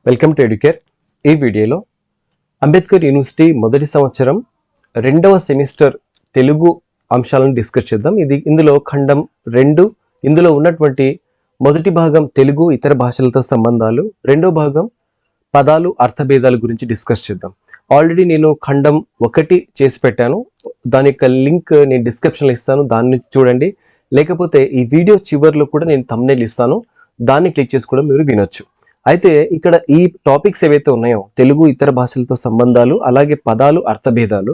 Welcome to educare. ఈ వీడియోలో Ambedkar university మొదటి సంవత్సరం రెండవ సెమిస్టర్ తెలుగు అంశాలను డిస్కస్ చేద్దాం. ఇందులో ఖండం 2 ఇందులో ఉన్నటువంటి మొదటి భాగం తెలుగు ఇతర భాషలతో సంబంధాలు, రెండో భాగం పదాలు అర్థభేదాల గురించి డిస్కస్ చేద్దాం. ఆల్రెడీ నేను ఖండం 1 చేసి పెట్టాను, దాని యొక్క లింక్ నేను డిస్క్రిప్షన్లో ఇస్తాను, దాన్ని చూడండి. లేకపోతే ఈ వీడియో చివరిలో కూడా నేను థంబ్నెయిల్ ఇస్తాను, దాన్ని క్లిక్ చేసి కూడా మీరు వినొచ్చు. అయితే ఇక్కడ ఈ టాపిక్స్ ఏవైతే ఉన్నాయో తెలుగు ఇతర భాషలతో సంబంధాలు, అలాగే పదాలు అర్థభేదాలు,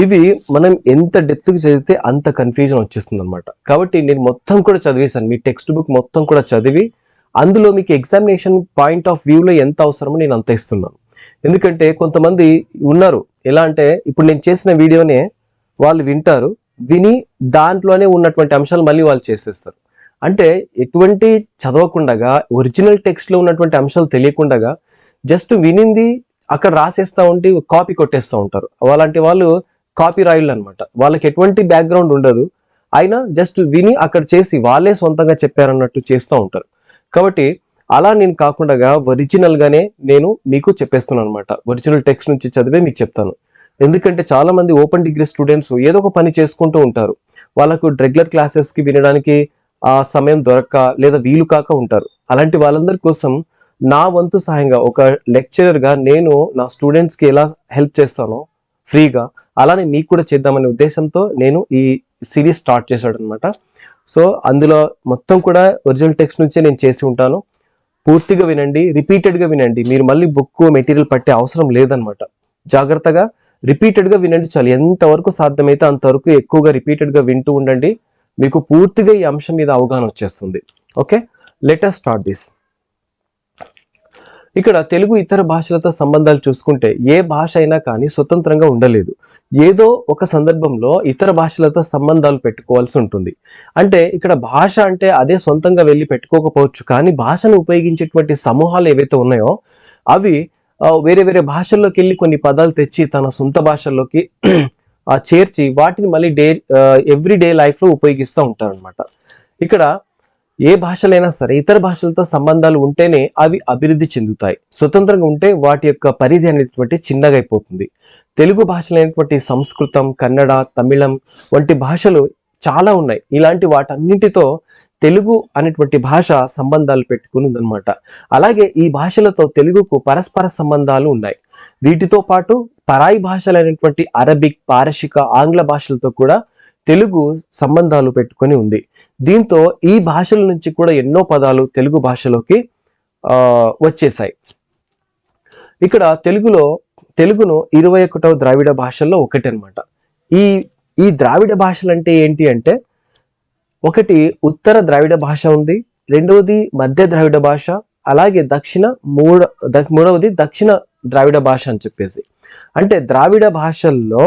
ఇవి మనం ఎంత డెప్త్కి చదివితే అంత కన్ఫ్యూజన్ వచ్చేస్తుంది అనమాట. కాబట్టి నేను మొత్తం కూడా చదివేశాను, మీ టెక్స్ట్ బుక్ మొత్తం కూడా చదివి అందులో మీకు ఎగ్జామినేషన్ పాయింట్ ఆఫ్ వ్యూలో ఎంత అవసరమో నేను అంత ఇస్తున్నాను. ఎందుకంటే కొంతమంది ఉన్నారు, ఎలా అంటే ఇప్పుడు నేను చేసిన వీడియోనే వాళ్ళు వింటారు, విని దాంట్లోనే ఉన్నటువంటి అంశాలు మళ్ళీ వాళ్ళు చేసేస్తారు. అంటే ఎటువంటి చదవకుండగా ఒరిజినల్ టెక్స్ట్లో ఉన్నటువంటి అంశాలు తెలియకుండగా జస్ట్ వినింది అక్కడ రాసేస్తూ ఉండి కాపీ కొట్టేస్తూ ఉంటారు. అలాంటి వాళ్ళు కాపీ రాయిళ్ళు అనమాట. వాళ్ళకి ఎటువంటి బ్యాక్గ్రౌండ్ ఉండదు, అయినా జస్ట్ విని అక్కడ చేసి వాళ్ళే సొంతంగా చెప్పారన్నట్టు చేస్తూ ఉంటారు. కాబట్టి అలా నేను కాకుండా ఒరిజినల్గానే నేను మీకు చెప్పేస్తున్నాను అనమాట. ఒరిజినల్ టెక్స్ట్ నుంచి చదివే మీకు చెప్తాను. ఎందుకంటే చాలా మంది ఓపెన్ డిగ్రీ స్టూడెంట్స్ ఏదో ఒక పని చేసుకుంటూ ఉంటారు, వాళ్ళకు రెగ్యులర్ క్లాసెస్కి వినడానికి ఆ సమయం దొరక్క లేదా వీలు కాక ఉంటారు. అలాంటి వాళ్ళందరి కోసం నా వంతు సహాయంగా ఒక లెక్చరర్గా నేను నా స్టూడెంట్స్కి ఎలా హెల్ప్ చేస్తానో ఫ్రీగా, అలానే మీకు కూడా చేద్దామనే ఉద్దేశంతో నేను ఈ సిరీస్ స్టార్ట్ చేశాడు అనమాట. సో అందులో మొత్తం కూడా ఒరిజినల్ టెక్స్ట్ నుంచే నేను చేసి ఉంటాను. పూర్తిగా వినండి, రిపీటెడ్గా వినండి. మీరు మళ్ళీ బుక్ మెటీరియల్ పట్టే అవసరం లేదనమాట. జాగ్రత్తగా రిపీటెడ్గా వినండి చాలు. ఎంతవరకు సాధ్యమైతే అంతవరకు ఎక్కువగా రిపీటెడ్గా వింటూ ఉండండి, మీకు పూర్తిగా ఈ అంశం మీద అవగాహన వచ్చేస్తుంది. Okay, let us start this. ఇక్కడ తెలుగు ఇతర భాషలతో సంబంధాలు చూసుకుంటే ఏ భాష అయినా కానీ స్వతంత్రంగా ఉండలేదు. ఏదో ఒక సందర్భంలో ఇతర భాషలతో సంబంధాలు పెట్టుకోవాల్సి ఉంటుంది. అంటే ఇక్కడ భాష అంటే అదే సొంతంగా వెళ్ళి పెట్టుకోకపోవచ్చు, కానీ భాషను ఉపయోగించేటువంటి సమూహాలు ఏవైతే ఉన్నాయో అవి వేరే వేరే భాషల్లోకి వెళ్ళి కొన్ని పదాలు తెచ్చి తన సొంత భాషల్లోకి చేర్చి వాటిని మళ్ళీ ఎవ్రీడే లైఫ్లో ఉపయోగిస్తూ ఉంటారు అనమాట. ఇక్కడ ఏ భాషలైనా సరే ఇతర భాషలతో సంబంధాలు ఉంటేనే అవి అభివృద్ధి చెందుతాయి. స్వతంత్రంగా ఉంటే వాటి యొక్క పరిధి అనేటువంటి చిన్నగా అయిపోతుంది. తెలుగు భాషలైనటువంటి సంస్కృతం, కన్నడ, తమిళం వంటి భాషలు చాలా ఉన్నాయి. ఇలాంటి వాటన్నింటితో తెలుగు అనేటువంటి భాష సంబంధాలు పెట్టుకుని ఉందన్నమాట. అలాగే ఈ భాషలతో తెలుగుకు పరస్పర సంబంధాలు ఉన్నాయి. వీటితో పాటు పరాయి భాషలైనటువంటి అరబిక్, పారశిక, ఆంగ్ల భాషలతో కూడా తెలుగు సంబంధాలు పెట్టుకొని ఉంది. దీంతో ఈ భాషల నుంచి కూడా ఎన్నో పదాలు తెలుగు భాషలోకి వచ్చేసాయి. ఇక్కడ తెలుగును 21వ ద్రావిడ భాషల్లో ఒకటి అనమాట. ఈ ద్రావిడ భాషలు అంటే ఏంటి అంటే, ఒకటి ఉత్తర ద్రావిడ భాష ఉంది, రెండవది మధ్య ద్రావిడ భాష, అలాగే మూడవది దక్షిణ ద్రావిడ భాష అని చెప్పేసి. అంటే ద్రావిడ భాషల్లో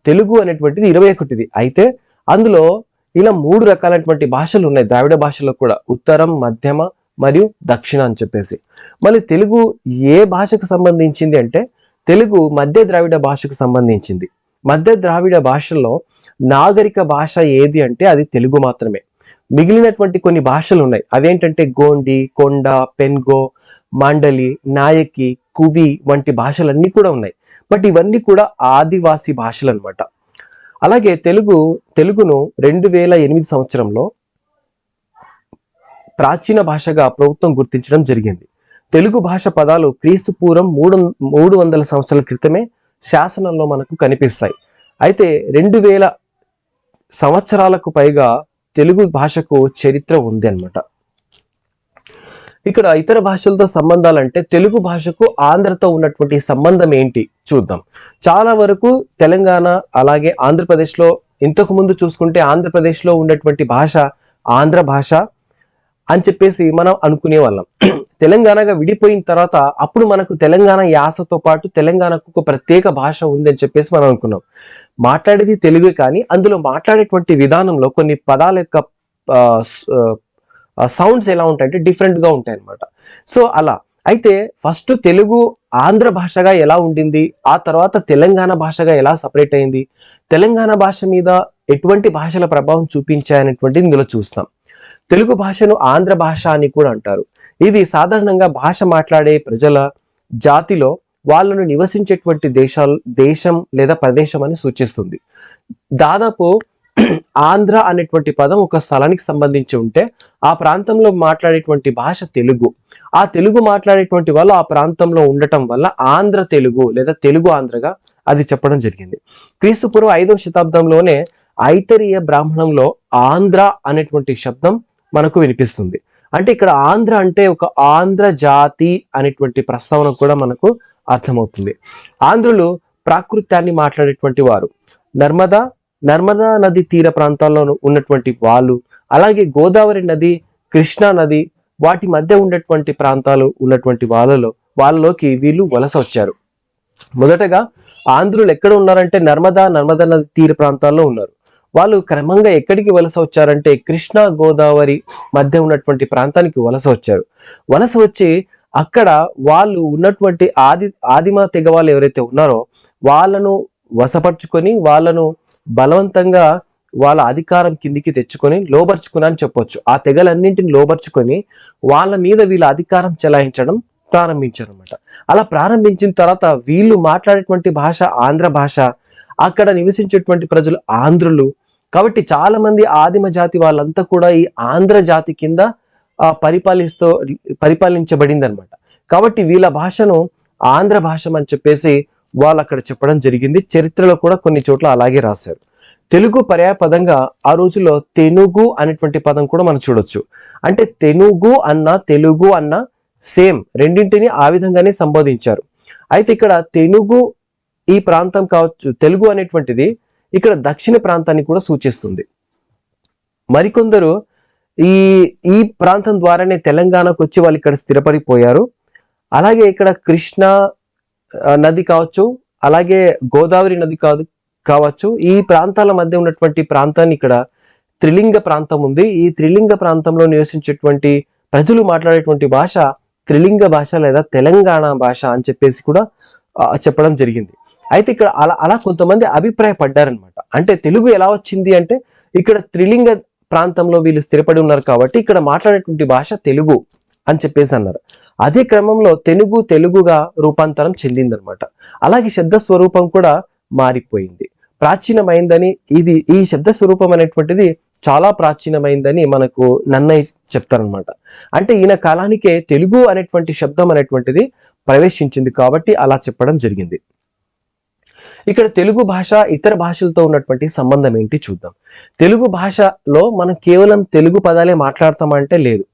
తెలుగు అనేటువంటిది 21ది. అయితే అందులో ఇలా 3 రకాలైనటువంటి భాషలు ఉన్నాయి ద్రావిడ భాషలో కూడా, ఉత్తరం, మధ్యమ మరియు దక్షిణ అని చెప్పేసి. మళ్ళీ తెలుగు ఏ భాషకు సంబంధించింది అంటే తెలుగు మధ్య ద్రావిడ భాషకు సంబంధించింది. మధ్య ద్రావిడ భాషలో నాగరిక భాష ఏది అంటే అది తెలుగు మాత్రమే. మిగిలినటువంటి కొన్ని భాషలు ఉన్నాయి, అవేంటంటే గోండి, కొండ, పెన్గో, మాండలి, నాయకి, కువి వంటి భాషలన్నీ కూడా ఉన్నాయి. బట్ ఇవన్నీ కూడా ఆదివాసి భాషలు అనమాట. అలాగే తెలుగును 2008 సంవత్సరంలో ప్రాచీన భాషగా ప్రభుత్వం గుర్తించడం జరిగింది. తెలుగు భాష పదాలు క్రీస్తు పూర్వం 300 సంవత్సరాల క్రితమే శాసనంలో మనకు కనిపిస్తాయి. అయితే 2000 సంవత్సరాలకు పైగా తెలుగు భాషకు చరిత్ర ఉంది అన్నమాట. ఇక్కడ ఇతర భాషలతో సంబంధాలంటే తెలుగు భాషకు ఆంధ్రతో ఉన్నటువంటి సంబంధం ఏంటి చూద్దాం. చాలా వరకు తెలంగాణ అలాగే ఆంధ్రప్రదేశ్లో, ఇంతకు ముందు చూసుకుంటే ఆంధ్రప్రదేశ్లో ఉన్నటువంటి భాష ఆంధ్ర భాష అని చెప్పేసి మనం అనుకునే వాళ్ళం. తెలంగాణగా విడిపోయిన తర్వాత అప్పుడు మనకు తెలంగాణ యాసతో పాటు తెలంగాణకు ఒక ప్రత్యేక భాష ఉంది అని చెప్పేసి మనం అనుకున్నాం. మాట్లాడేది తెలుగే, కానీ అందులో మాట్లాడేటువంటి విధానంలో కొన్ని పదాల యొక్క సౌండ్స్ ఎలా ఉంటాయంటే డిఫరెంట్గా ఉంటాయి అన్నమాట. సో అలా అయితే ఫస్ట్ తెలుగు ఆంధ్ర భాషగా ఎలా ఉండింది, ఆ తర్వాత తెలంగాణ భాషగా ఎలా సపరేట్ అయింది, తెలంగాణ భాష మీద ఎటువంటి భాషల ప్రభావం చూపించాయనేటువంటిది ఇందులో చూస్తాం. తెలుగు భాషను ఆంధ్ర భాష అని కూడా అంటారు. ఇది సాధారణంగా భాష మాట్లాడే ప్రజల జాతిలో వాళ్ళను నివసించేటువంటి దేశం లేదా ప్రదేశం అని సూచిస్తుంది. దాదాపు ఆంధ్ర అనేటువంటి పదం ఒక స్థలానికి సంబంధించి ఉంటే ఆ ప్రాంతంలో మాట్లాడేటువంటి భాష తెలుగు. ఆ తెలుగు మాట్లాడేటువంటి వాళ్ళు ఆ ప్రాంతంలో ఉండటం వల్ల ఆంధ్ర తెలుగు లేదా తెలుగు ఆంధ్రగా అది చెప్పడం జరిగింది. క్రీస్తుపూర్వం 5వ శతాబ్దంలోనే ఐతరీయ బ్రాహ్మణంలో ఆంధ్ర అనేటువంటి శబ్దం మనకు వినిపిస్తుంది. అంటే ఇక్కడ ఆంధ్ర అంటే ఒక ఆంధ్ర జాతి అనేటువంటి ప్రస్తావన కూడా మనకు అర్థమవుతుంది. ఆంధ్రులు ప్రాకృత్యాన్ని మాట్లాడేటువంటి వారు. నర్మదా నది తీర ప్రాంతాల్లో ఉన్నటువంటి వాళ్ళు, అలాగే గోదావరి నది, కృష్ణా నది వాటి మధ్య ఉన్నటువంటి ప్రాంతాలు ఉన్నటువంటి వాళ్ళలోకి వీళ్ళు వలస వచ్చారు. మొదటగా ఆంధ్రులు ఎక్కడ ఉన్నారంటే నర్మదా నది తీర ప్రాంతాల్లో ఉన్నారు. వాళ్ళు క్రమంగా ఎక్కడికి వలస వచ్చారంటే కృష్ణా గోదావరి మధ్య ఉన్నటువంటి ప్రాంతానికి వలస వచ్చారు. వలస వచ్చి అక్కడ వాళ్ళు ఉన్నటువంటి ఆదిమ తెగ వాళ్ళు ఎవరైతే ఉన్నారో వాళ్ళను వశపరుచుకొని వాళ్ళను బలవంతంగా వాళ్ళ అధికారం కిందికి తెచ్చుకొని లోబర్చుకుని అని చెప్పొచ్చు. ఆ తెగలన్నింటిని లోబర్చుకొని వాళ్ళ మీద వీళ్ళ అధికారం చెలాయించడం ప్రారంభించారు అనమాట. అలా ప్రారంభించిన తర్వాత వీళ్ళు మాట్లాడేటువంటి భాష ఆంధ్ర భాష, అక్కడ నివసించేటువంటి ప్రజలు ఆంధ్రులు. కాబట్టి చాలా మంది ఆదిమ జాతి వాళ్ళంతా కూడా ఈ ఆంధ్ర జాతి కింద పరిపాలించబడింది అనమాట. కాబట్టి వీళ్ళ భాషను ఆంధ్ర భాష అని చెప్పేసి వాళ్ళు అక్కడ చెప్పడం జరిగింది. చరిత్రలో కూడా కొన్ని చోట్ల అలాగే రాశారు. తెలుగు పర్యాయ పదంగా ఆ రోజుల్లో తెనుగు అనేటువంటి పదం కూడా మనం చూడొచ్చు. అంటే తెనుగు అన్న తెలుగు అన్న సేమ్, రెండింటిని ఆ విధంగానే సంబోధించారు. అయితే ఇక్కడ తెనుగు ఈ ప్రాంతం కావచ్చు, తెలుగు అనేటువంటిది ఇక్కడ దక్షిణ ప్రాంతాన్ని కూడా సూచిస్తుంది. మరికొందరు ఈ ప్రాంతం ద్వారానే తెలంగాణకు వచ్చి వాళ్ళు ఇక్కడ స్థిరపడిపోయారు. అలాగే ఇక్కడ కృష్ణా నది కావచ్చు, అలాగే గోదావరి నది కావచ్చు, ఈ ప్రాంతాల మధ్య ఉన్నటువంటి ప్రాంతాన్ని ఇక్కడ త్రిలింగ ప్రాంతం ఉంది. ఈ త్రిలింగ ప్రాంతంలో నివసించేటువంటి ప్రజలు మాట్లాడేటువంటి భాష త్రిలింగ భాష లేదా తెలంగాణ భాష అని చెప్పేసి కూడా చెప్పడం జరిగింది. అయితే ఇక్కడ అలా కొంతమంది అభిప్రాయపడ్డారనమాట. అంటే తెలుగు ఎలా వచ్చింది అంటే ఇక్కడ త్రిలింగ ప్రాంతంలో వీళ్ళు స్థిరపడి ఉన్నారు కాబట్టి ఇక్కడ మాట్లాడేటువంటి భాష తెలుగు అని చెప్పేసి అన్నారు. అదే క్రమంలో తెలుగుగా రూపాంతరం చెందిందనమాట. అలాగే శబ్ద స్వరూపం కూడా మారిపోయింది, ప్రాచీనమైందని. ఈ శబ్ద స్వరూపం అనేటువంటిది చాలా ప్రాచీనమైందని మనకు నన్నయ్య చెప్తారనమాట. అంటే ఈయన కాలానికే తెలుగు అనేటువంటి శబ్దం అనేటువంటిది ప్రవేశించింది కాబట్టి అలా చెప్పడం జరిగింది. ఇక్కడ తెలుగు భాష ఇతర భాషలతో ఉన్నటువంటి సంబంధం ఏంటి చూద్దాం. తెలుగు భాషలో మనం కేవలం తెలుగు పదాలే మాట్లాడతామంటే లేదు,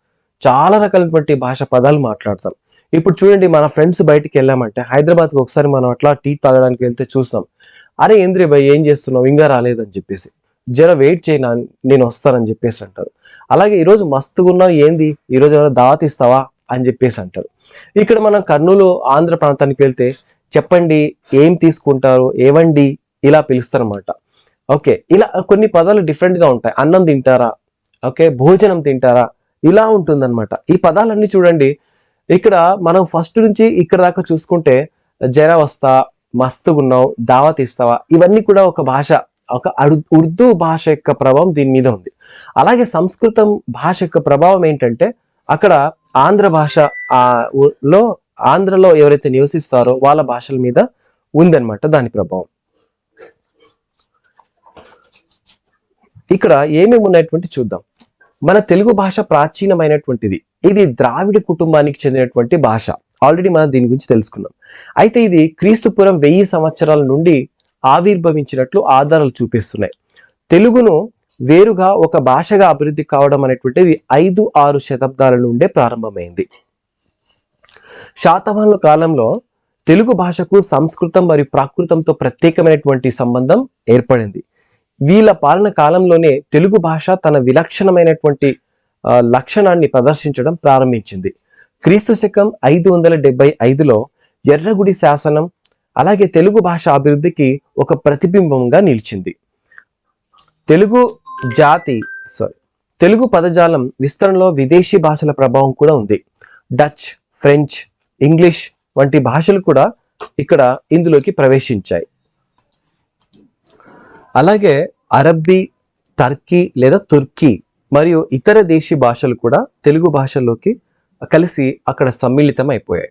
చాలా రకాలైనటువంటి భాష పదాలు మాట్లాడతాం. ఇప్పుడు చూడండి, మన ఫ్రెండ్స్ బయటికి వెళ్ళామంటే హైదరాబాద్కి ఒకసారి మనం అట్లా టీ తాగడానికి వెళ్తే చూస్తాం, అరే ఏంద్రే భయ్ ఏం చేస్తున్నావు ఇంకా రాలేదని చెప్పేసి, జర వెయిట్ చేయి నేను వస్తానని చెప్పేసి అంటారు. అలాగే ఈరోజు మస్తుగా ఉన్నావు ఏంది, ఈరోజు ఏమైనా దావత్ ఇస్తావా అని చెప్పేసి అంటారు. ఇక్కడ మనం కర్నూలు ఆంధ్ర ప్రాంతానికి వెళ్తే చెప్పండి ఏం తీసుకుంటారు, ఏవండి ఇలా పిలుస్తారనమాట. ఓకే, ఇలా కొన్ని పదాలు డిఫరెంట్గా ఉంటాయి. అన్నం తింటారా, ఓకే భోజనం తింటారా, ఇలా ఉంటుందన్నమాట. ఈ పదాలన్నీ చూడండి, ఇక్కడ మనం ఫస్ట్ నుంచి ఇక్కడ దాకా చూసుకుంటే జర వస్తా, మస్తుగున్నావు, దావత్ ఇస్తావా, ఇవన్నీ కూడా ఒక భాష, ఒక ఉర్దూ భాష యొక్క ప్రభావం దీని మీద ఉంది. అలాగే సంస్కృతం భాష యొక్క ప్రభావం ఏంటంటే అక్కడ ఆంధ్ర భాష ఆంధ్రలో ఎవరైతే నివసిస్తారో వాళ్ళ భాషల మీద ఉందన్నమాట దాని ప్రభావం. ఇక్కడ ఏమేమి ఉన్నటువంటి చూద్దాం. మన తెలుగు భాష ప్రాచీనమైనటువంటిది, ఇది ద్రావిడ కుటుంబానికి చెందినటువంటి భాష. ఆల్రెడీ మనం దీని గురించి తెలుసుకున్నాం. అయితే ఇది క్రీస్తుపురం 1000 సంవత్సరాల నుండి ఆవిర్భవించినట్లు ఆధారాలు చూపిస్తున్నాయి. తెలుగును వేరుగా ఒక భాషగా అభివృద్ధి కావడం అనేటువంటిది 5-6 శతాబ్దాల నుండే ప్రారంభమైంది. శాతవాహనుల కాలంలో తెలుగు భాషకు సంస్కృతం మరియు ప్రాకృతంతో ప్రత్యేకమైనటువంటి సంబంధం ఏర్పడింది. వీళ్ళ పాలన కాలంలోనే తెలుగు భాష తన విలక్షణమైనటువంటి లక్షణాన్ని ప్రదర్శించడం ప్రారంభించింది. క్రీస్తు శకం 575లో ఎర్రగుడి శాసనం అలాగే తెలుగు భాష అభివృద్ధికి ఒక ప్రతిబింబంగా నిలిచింది. తెలుగు పదజాలం విస్తరణలో విదేశీ భాషల ప్రభావం కూడా ఉంది. డచ్, ఫ్రెంచ్, ఇంగ్లీష్ వంటి భాషలు కూడా ఇక్కడ ఇందులోకి ప్రవేశించాయి. అలాగే అరబ్బీ, టర్కీ లేదా తుర్కీ మరియు ఇతర దేశీ భాషలు కూడా తెలుగు భాషలోకి కలిసి అక్కడ సమ్మిళితం అయిపోయాయి.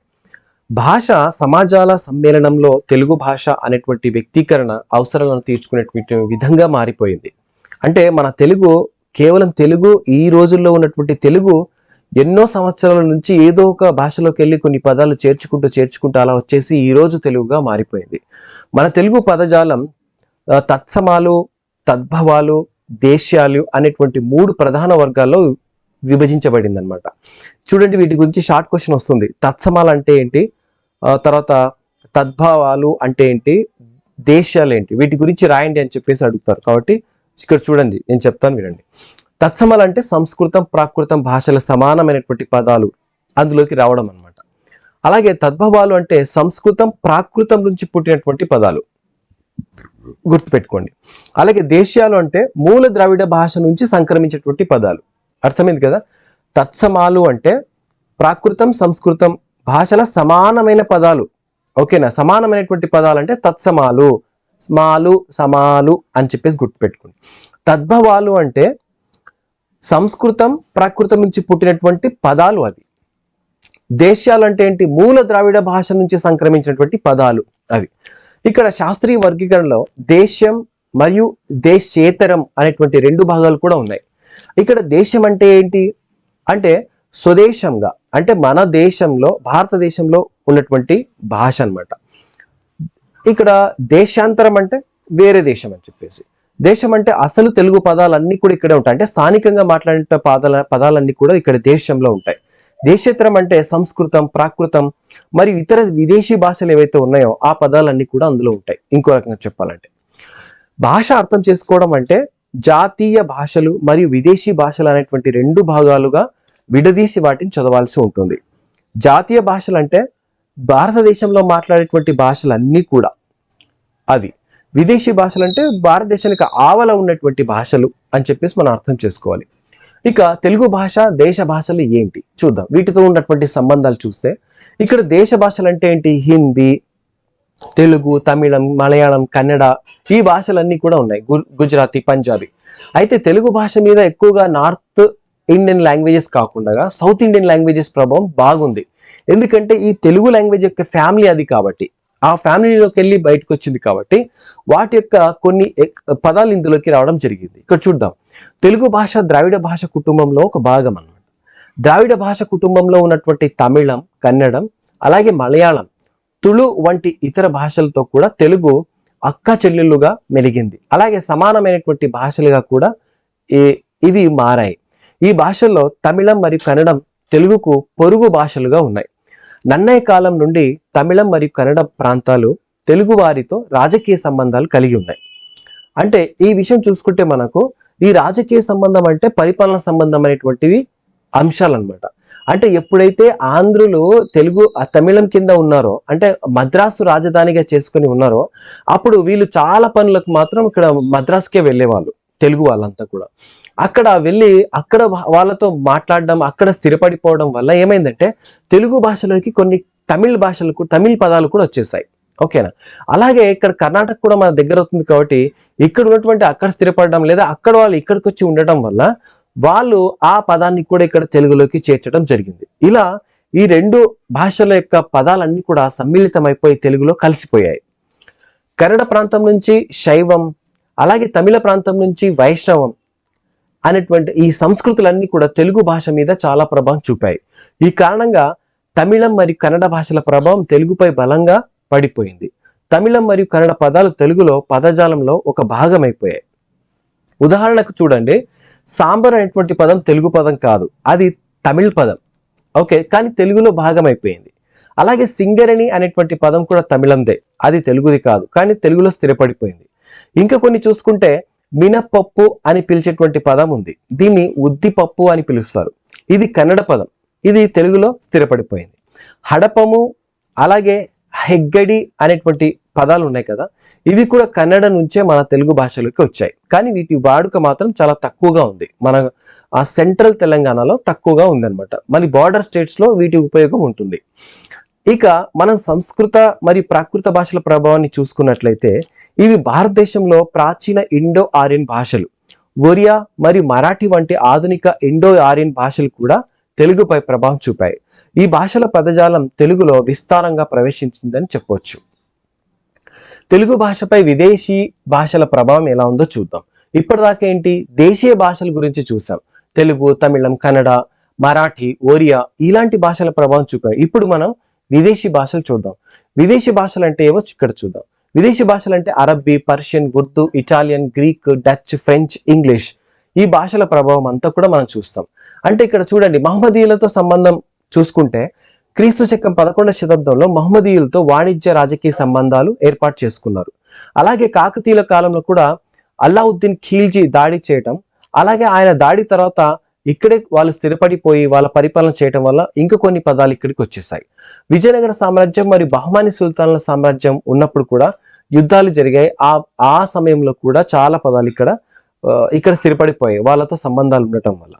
భాష సమాజాల సమ్మేళనంలో తెలుగు భాష అనేటువంటి వ్యక్తీకరణ అవసరాలను తీర్చుకునేటువంటి విధంగా మారిపోయింది. అంటే మన తెలుగు కేవలం తెలుగు, ఈ రోజుల్లో ఉన్నటువంటి తెలుగు ఎన్నో సంవత్సరాల నుంచి ఏదో ఒక భాషలోకి వెళ్ళి కొన్ని పదాలు చేర్చుకుంటూ అలా వచ్చేసి ఈ రోజు తెలుగుగా మారిపోయింది. మన తెలుగు పదజాలం తత్సమాలు, తద్భవాలు, దేశ్యాలు అనేటువంటి 3 ప్రధాన వర్గాల్లో విభజించబడింది అనమాట. చూడండి, వీటి గురించి షార్ట్ క్వశ్చన్ వస్తుంది. తత్సమాలు అంటే ఏంటి, తర్వాత తద్భావాలు అంటే ఏంటి, దేశాలు ఏంటి, వీటి గురించి రాయండి అని చెప్పేసి అడుగుతారు. కాబట్టి ఇక్కడ చూడండి, నేను చెప్తాను వినండి. తత్సమాలు అంటే సంస్కృతం, ప్రాకృతం భాషల సమానమైనటువంటి పదాలు అందులోకి రావడం అనమాట. అలాగే తద్భవాలు అంటే సంస్కృతం, ప్రాకృతం నుంచి పుట్టినటువంటి పదాలు, గుర్తుపెట్టుకోండి. అలాగే దేశాలు అంటే మూల ద్రావిడ భాష నుంచి సంక్రమించేటువంటి పదాలు. అర్థమైంది కదా. తత్సమాలు అంటే ప్రాకృతం, సంస్కృతం భాషల సమానమైన పదాలు. ఓకేనా, సమానమైనటువంటి పదాలు అంటే తత్సమాలు, స్మాలు, సమాలు అని చెప్పేసి గుర్తుపెట్టుకోండి. తద్భవాలు అంటే సంస్కృతం, ప్రాకృతం నుంచి పుట్టినటువంటి పదాలు అవి. దేశాలు అంటే ఏంటి, మూల ద్రావిడ భాష నుంచి సంక్రమించినటువంటి పదాలు అవి. ఇక్కడ శాస్త్రీయ వర్గీకరణలో దేశం మరియు దేశేతరం అనేటువంటి 2 భాగాలు కూడా ఉన్నాయి. ఇక్కడ దేశం అంటే ఏంటి అంటే స్వదేశంగా, అంటే మన దేశంలో, భారతదేశంలో ఉన్నటువంటి భాష అన్నమాట. ఇక్కడ దేశాంతరం అంటే వేరే దేశం అని చెప్పేసి. దేశం అంటే అసలు తెలుగు పదాలన్నీ కూడా ఇక్కడే ఉంటాయి, అంటే స్థానికంగా మాట్లాడే పదాలన్నీ కూడా ఇక్కడ దేశంలో ఉంటాయి. దేశేతరం అంటే సంస్కృతం, ప్రాకృతం మరియు ఇతర విదేశీ భాషలు ఏవైతే ఉన్నాయో ఆ పదాలన్నీ కూడా అందులో ఉంటాయి. ఇంకో రకంగా చెప్పాలంటే భాష అర్థం చేసుకోవడం అంటే జాతీయ భాషలు మరియు విదేశీ భాషలు అనేటువంటి 2 భాగాలుగా విడదీసి వాటిని చదవాల్సి ఉంటుంది. జాతీయ భాషలు అంటే భారతదేశంలో మాట్లాడేటువంటి భాషలన్నీ కూడా అవి. విదేశీ భాషలు అంటే భారతదేశానికి ఆవల ఉన్నటువంటి భాషలు అని చెప్పేసి మనం అర్థం చేసుకోవాలి. ఇక తెలుగు భాష, దేశ భాషలు ఏంటి చూద్దాం. వీటితో ఉన్నటువంటి సంబంధాలు చూస్తే ఇక్కడ దేశ భాషలు అంటే ఏంటి, హిందీ, తెలుగు, తమిళం, మలయాళం, కన్నడ ఈ భాషలన్నీ కూడా ఉన్నాయి, గుజరాతీ, పంజాబీ. అయితే తెలుగు భాష మీద ఎక్కువగా నార్త్ ఇండియన్ లాంగ్వేజెస్ కాకుండా సౌత్ ఇండియన్ లాంగ్వేజెస్ ప్రభావం బాగుంది. ఎందుకంటే ఈ తెలుగు లాంగ్వేజ్ యొక్క ఫ్యామిలీ అది కాబట్టి, ఆ ఫ్యామిలీలోకి వెళ్ళి బయటకు వచ్చింది కాబట్టి వాటి యొక్క కొన్ని పదాలు ఇందులోకి రావడం జరిగింది. ఇక్కడ చూద్దాం, తెలుగు భాష ద్రావిడ భాష కుటుంబంలో ఒక భాగం అన్నమాట. ద్రావిడ భాష కుటుంబంలో ఉన్నటువంటి తమిళం, కన్నడం, అలాగే మలయాళం, తుళు వంటి ఇతర భాషలతో కూడా తెలుగు అక్క చెల్లెళ్ళుగా మెలిగింది. అలాగే సమానమైనటువంటి భాషలుగా కూడా ఇవి మారాయి. ఈ భాషల్లో తమిళం మరియు కన్నడం తెలుగుకు పొరుగు భాషలుగా ఉన్నాయి. నన్నయ్య కాలం నుండి తమిళం మరియు కన్నడ ప్రాంతాలు తెలుగు వారితో రాజకీయ సంబంధాలు కలిగి ఉన్నాయి. అంటే ఈ విషయం చూసుకుంటే మనకు ఈ రాజకీయ సంబంధం అంటే పరిపాలన సంబంధం అనేటువంటివి అంశాలు అన్నమాట. అంటే ఎప్పుడైతే ఆంధ్రులు తెలుగు తమిళం కింద ఉన్నారో, అంటే మద్రాసు రాజధానిగా చేసుకుని ఉన్నారో, అప్పుడు వీళ్ళు చాలా పనులకు మాత్రం ఇక్కడ మద్రాసుకే వెళ్ళేవాళ్ళు తెలుగు వాళ్ళంతా కూడా. అక్కడ వెళ్ళి అక్కడ వాళ్ళతో మాట్లాడడం, అక్కడ స్థిరపడిపోవడం వల్ల ఏమైందంటే తెలుగు భాషలోకి కొన్ని తమిళ పదాలు కూడా వచ్చేసాయి. ఓకేనా. అలాగే ఇక్కడ కర్ణాటక కూడా మన దగ్గర అవుతుంది కాబట్టి ఇక్కడ ఉన్నటువంటి అక్కడ స్థిరపడడం లేదా అక్కడ వాళ్ళు ఇక్కడికి వచ్చి ఉండటం వల్ల వాళ్ళు ఆ పదాన్ని కూడా ఇక్కడ తెలుగులోకి చేర్చడం జరిగింది. ఇలా ఈ 2 భాషల యొక్క పదాలన్నీ కూడా సమ్మిళితమైపోయి తెలుగులో కలిసిపోయాయి. కన్నడ ప్రాంతం నుంచి శైవం, అలాగే తమిళ ప్రాంతం నుంచి వైష్ణవం అనేటువంటి ఈ సంస్కృతులన్నీ కూడా తెలుగు భాష మీద చాలా ప్రభావం చూపాయి. ఈ కారణంగా తమిళం మరియు కన్నడ భాషల ప్రభావం తెలుగుపై బలంగా పడిపోయింది. తమిళం మరియు కన్నడ పదాలు తెలుగులో పదజాలంలో ఒక భాగం అయిపోయాయి. ఉదాహరణకు చూడండి, సాంబార్ అనేటువంటి పదం తెలుగు పదం కాదు, అది తమిళ పదం. ఓకే, కానీ తెలుగులో భాగం అయిపోయింది. అలాగే సింగరణి అనేటువంటి పదం కూడా తమిళందే, అది తెలుగుది కాదు, కానీ తెలుగులో స్థిరపడిపోయింది. ఇంకా కొన్ని చూసుకుంటే మినపప్పు అని పిలిచేటువంటి పదం ఉంది, దీన్ని ఉద్దిపప్పు అని పిలుస్తారు, ఇది కన్నడ పదం, ఇది తెలుగులో స్థిరపడిపోయింది. హడపము, అలాగే హెగ్గడి అనేటువంటి పదాలు ఉన్నాయి కదా, ఇవి కూడా కన్నడ నుంచే మన తెలుగు భాషలోకి వచ్చాయి. కానీ వీటి వాడుక మాత్రం చాలా తక్కువగా ఉంది, మన సెంట్రల్ తెలంగాణలో తక్కువగా ఉందన్నమాట. మళ్ళీ బార్డర్ స్టేట్స్ లో వీటి ఉపయోగం ఉంటుంది. ఇక మనం సంస్కృత మరియు ప్రాకృత భాషల ప్రభావాన్ని చూసుకున్నట్లయితే ఇవి భారతదేశంలో ప్రాచీన ఇండో ఆర్యన్ భాషలు. ఒరియా మరియు మరాఠీ వంటి ఆధునిక ఇండో ఆరియన్ భాషలు కూడా తెలుగుపై ప్రభావం చూపాయి. ఈ భాషల పదజాలం తెలుగులో విస్తారంగా ప్రవేశించిందని చెప్పవచ్చు. తెలుగు భాషపై విదేశీ భాషల ప్రభావం ఎలా ఉందో చూద్దాం. ఇప్పటిదాకా ఏంటి, దేశీయ భాషల గురించి చూసాం. తెలుగు, తమిళం, కన్నడ, మరాఠీ, ఒరియా ఇలాంటి భాషల ప్రభావం చూపాయి. ఇప్పుడు మనం విదేశీ భాషలు చూద్దాం. విదేశీ భాషలు అంటే ఏవో ఇక్కడ చూద్దాం. విదేశీ భాషలు అంటే అరబ్బీ, Persian, Urdu, Italian, Greek, Dutch, French, English ఈ భాషల ప్రభావం అంతా కూడా మనం చూస్తాం. అంటే ఇక్కడ చూడండి, మహమ్మదీయులతో సంబంధం చూసుకుంటే క్రీస్తు శకం 11వ శతాబ్దంలో మహమ్మదీయులతో వాణిజ్య రాజకీయ సంబంధాలు ఏర్పాటు చేసుకున్నారు. అలాగే కాకతీయుల కాలంలో కూడా అల్లావుద్దీన్ ఖిల్జీ దాడి చేయటం, అలాగే ఆయన దాడి తర్వాత ఇక్కడే వాళ్ళు స్థిరపడిపోయి వాళ్ళ పరిపాలన చేయటం వల్ల ఇంకా కొన్ని పదాలు ఇక్కడికి వచ్చేసాయి. విజయనగర సామ్రాజ్యం మరియు బహమాని సుల్తాన్ల సామ్రాజ్యం ఉన్నప్పుడు కూడా యుద్ధాలు జరిగాయి. ఆ సమయంలో కూడా చాలా పదాలు ఇక్కడ స్థిరపడిపోయాయి వాళ్ళతో సంబంధాలు ఉండటం వల్ల.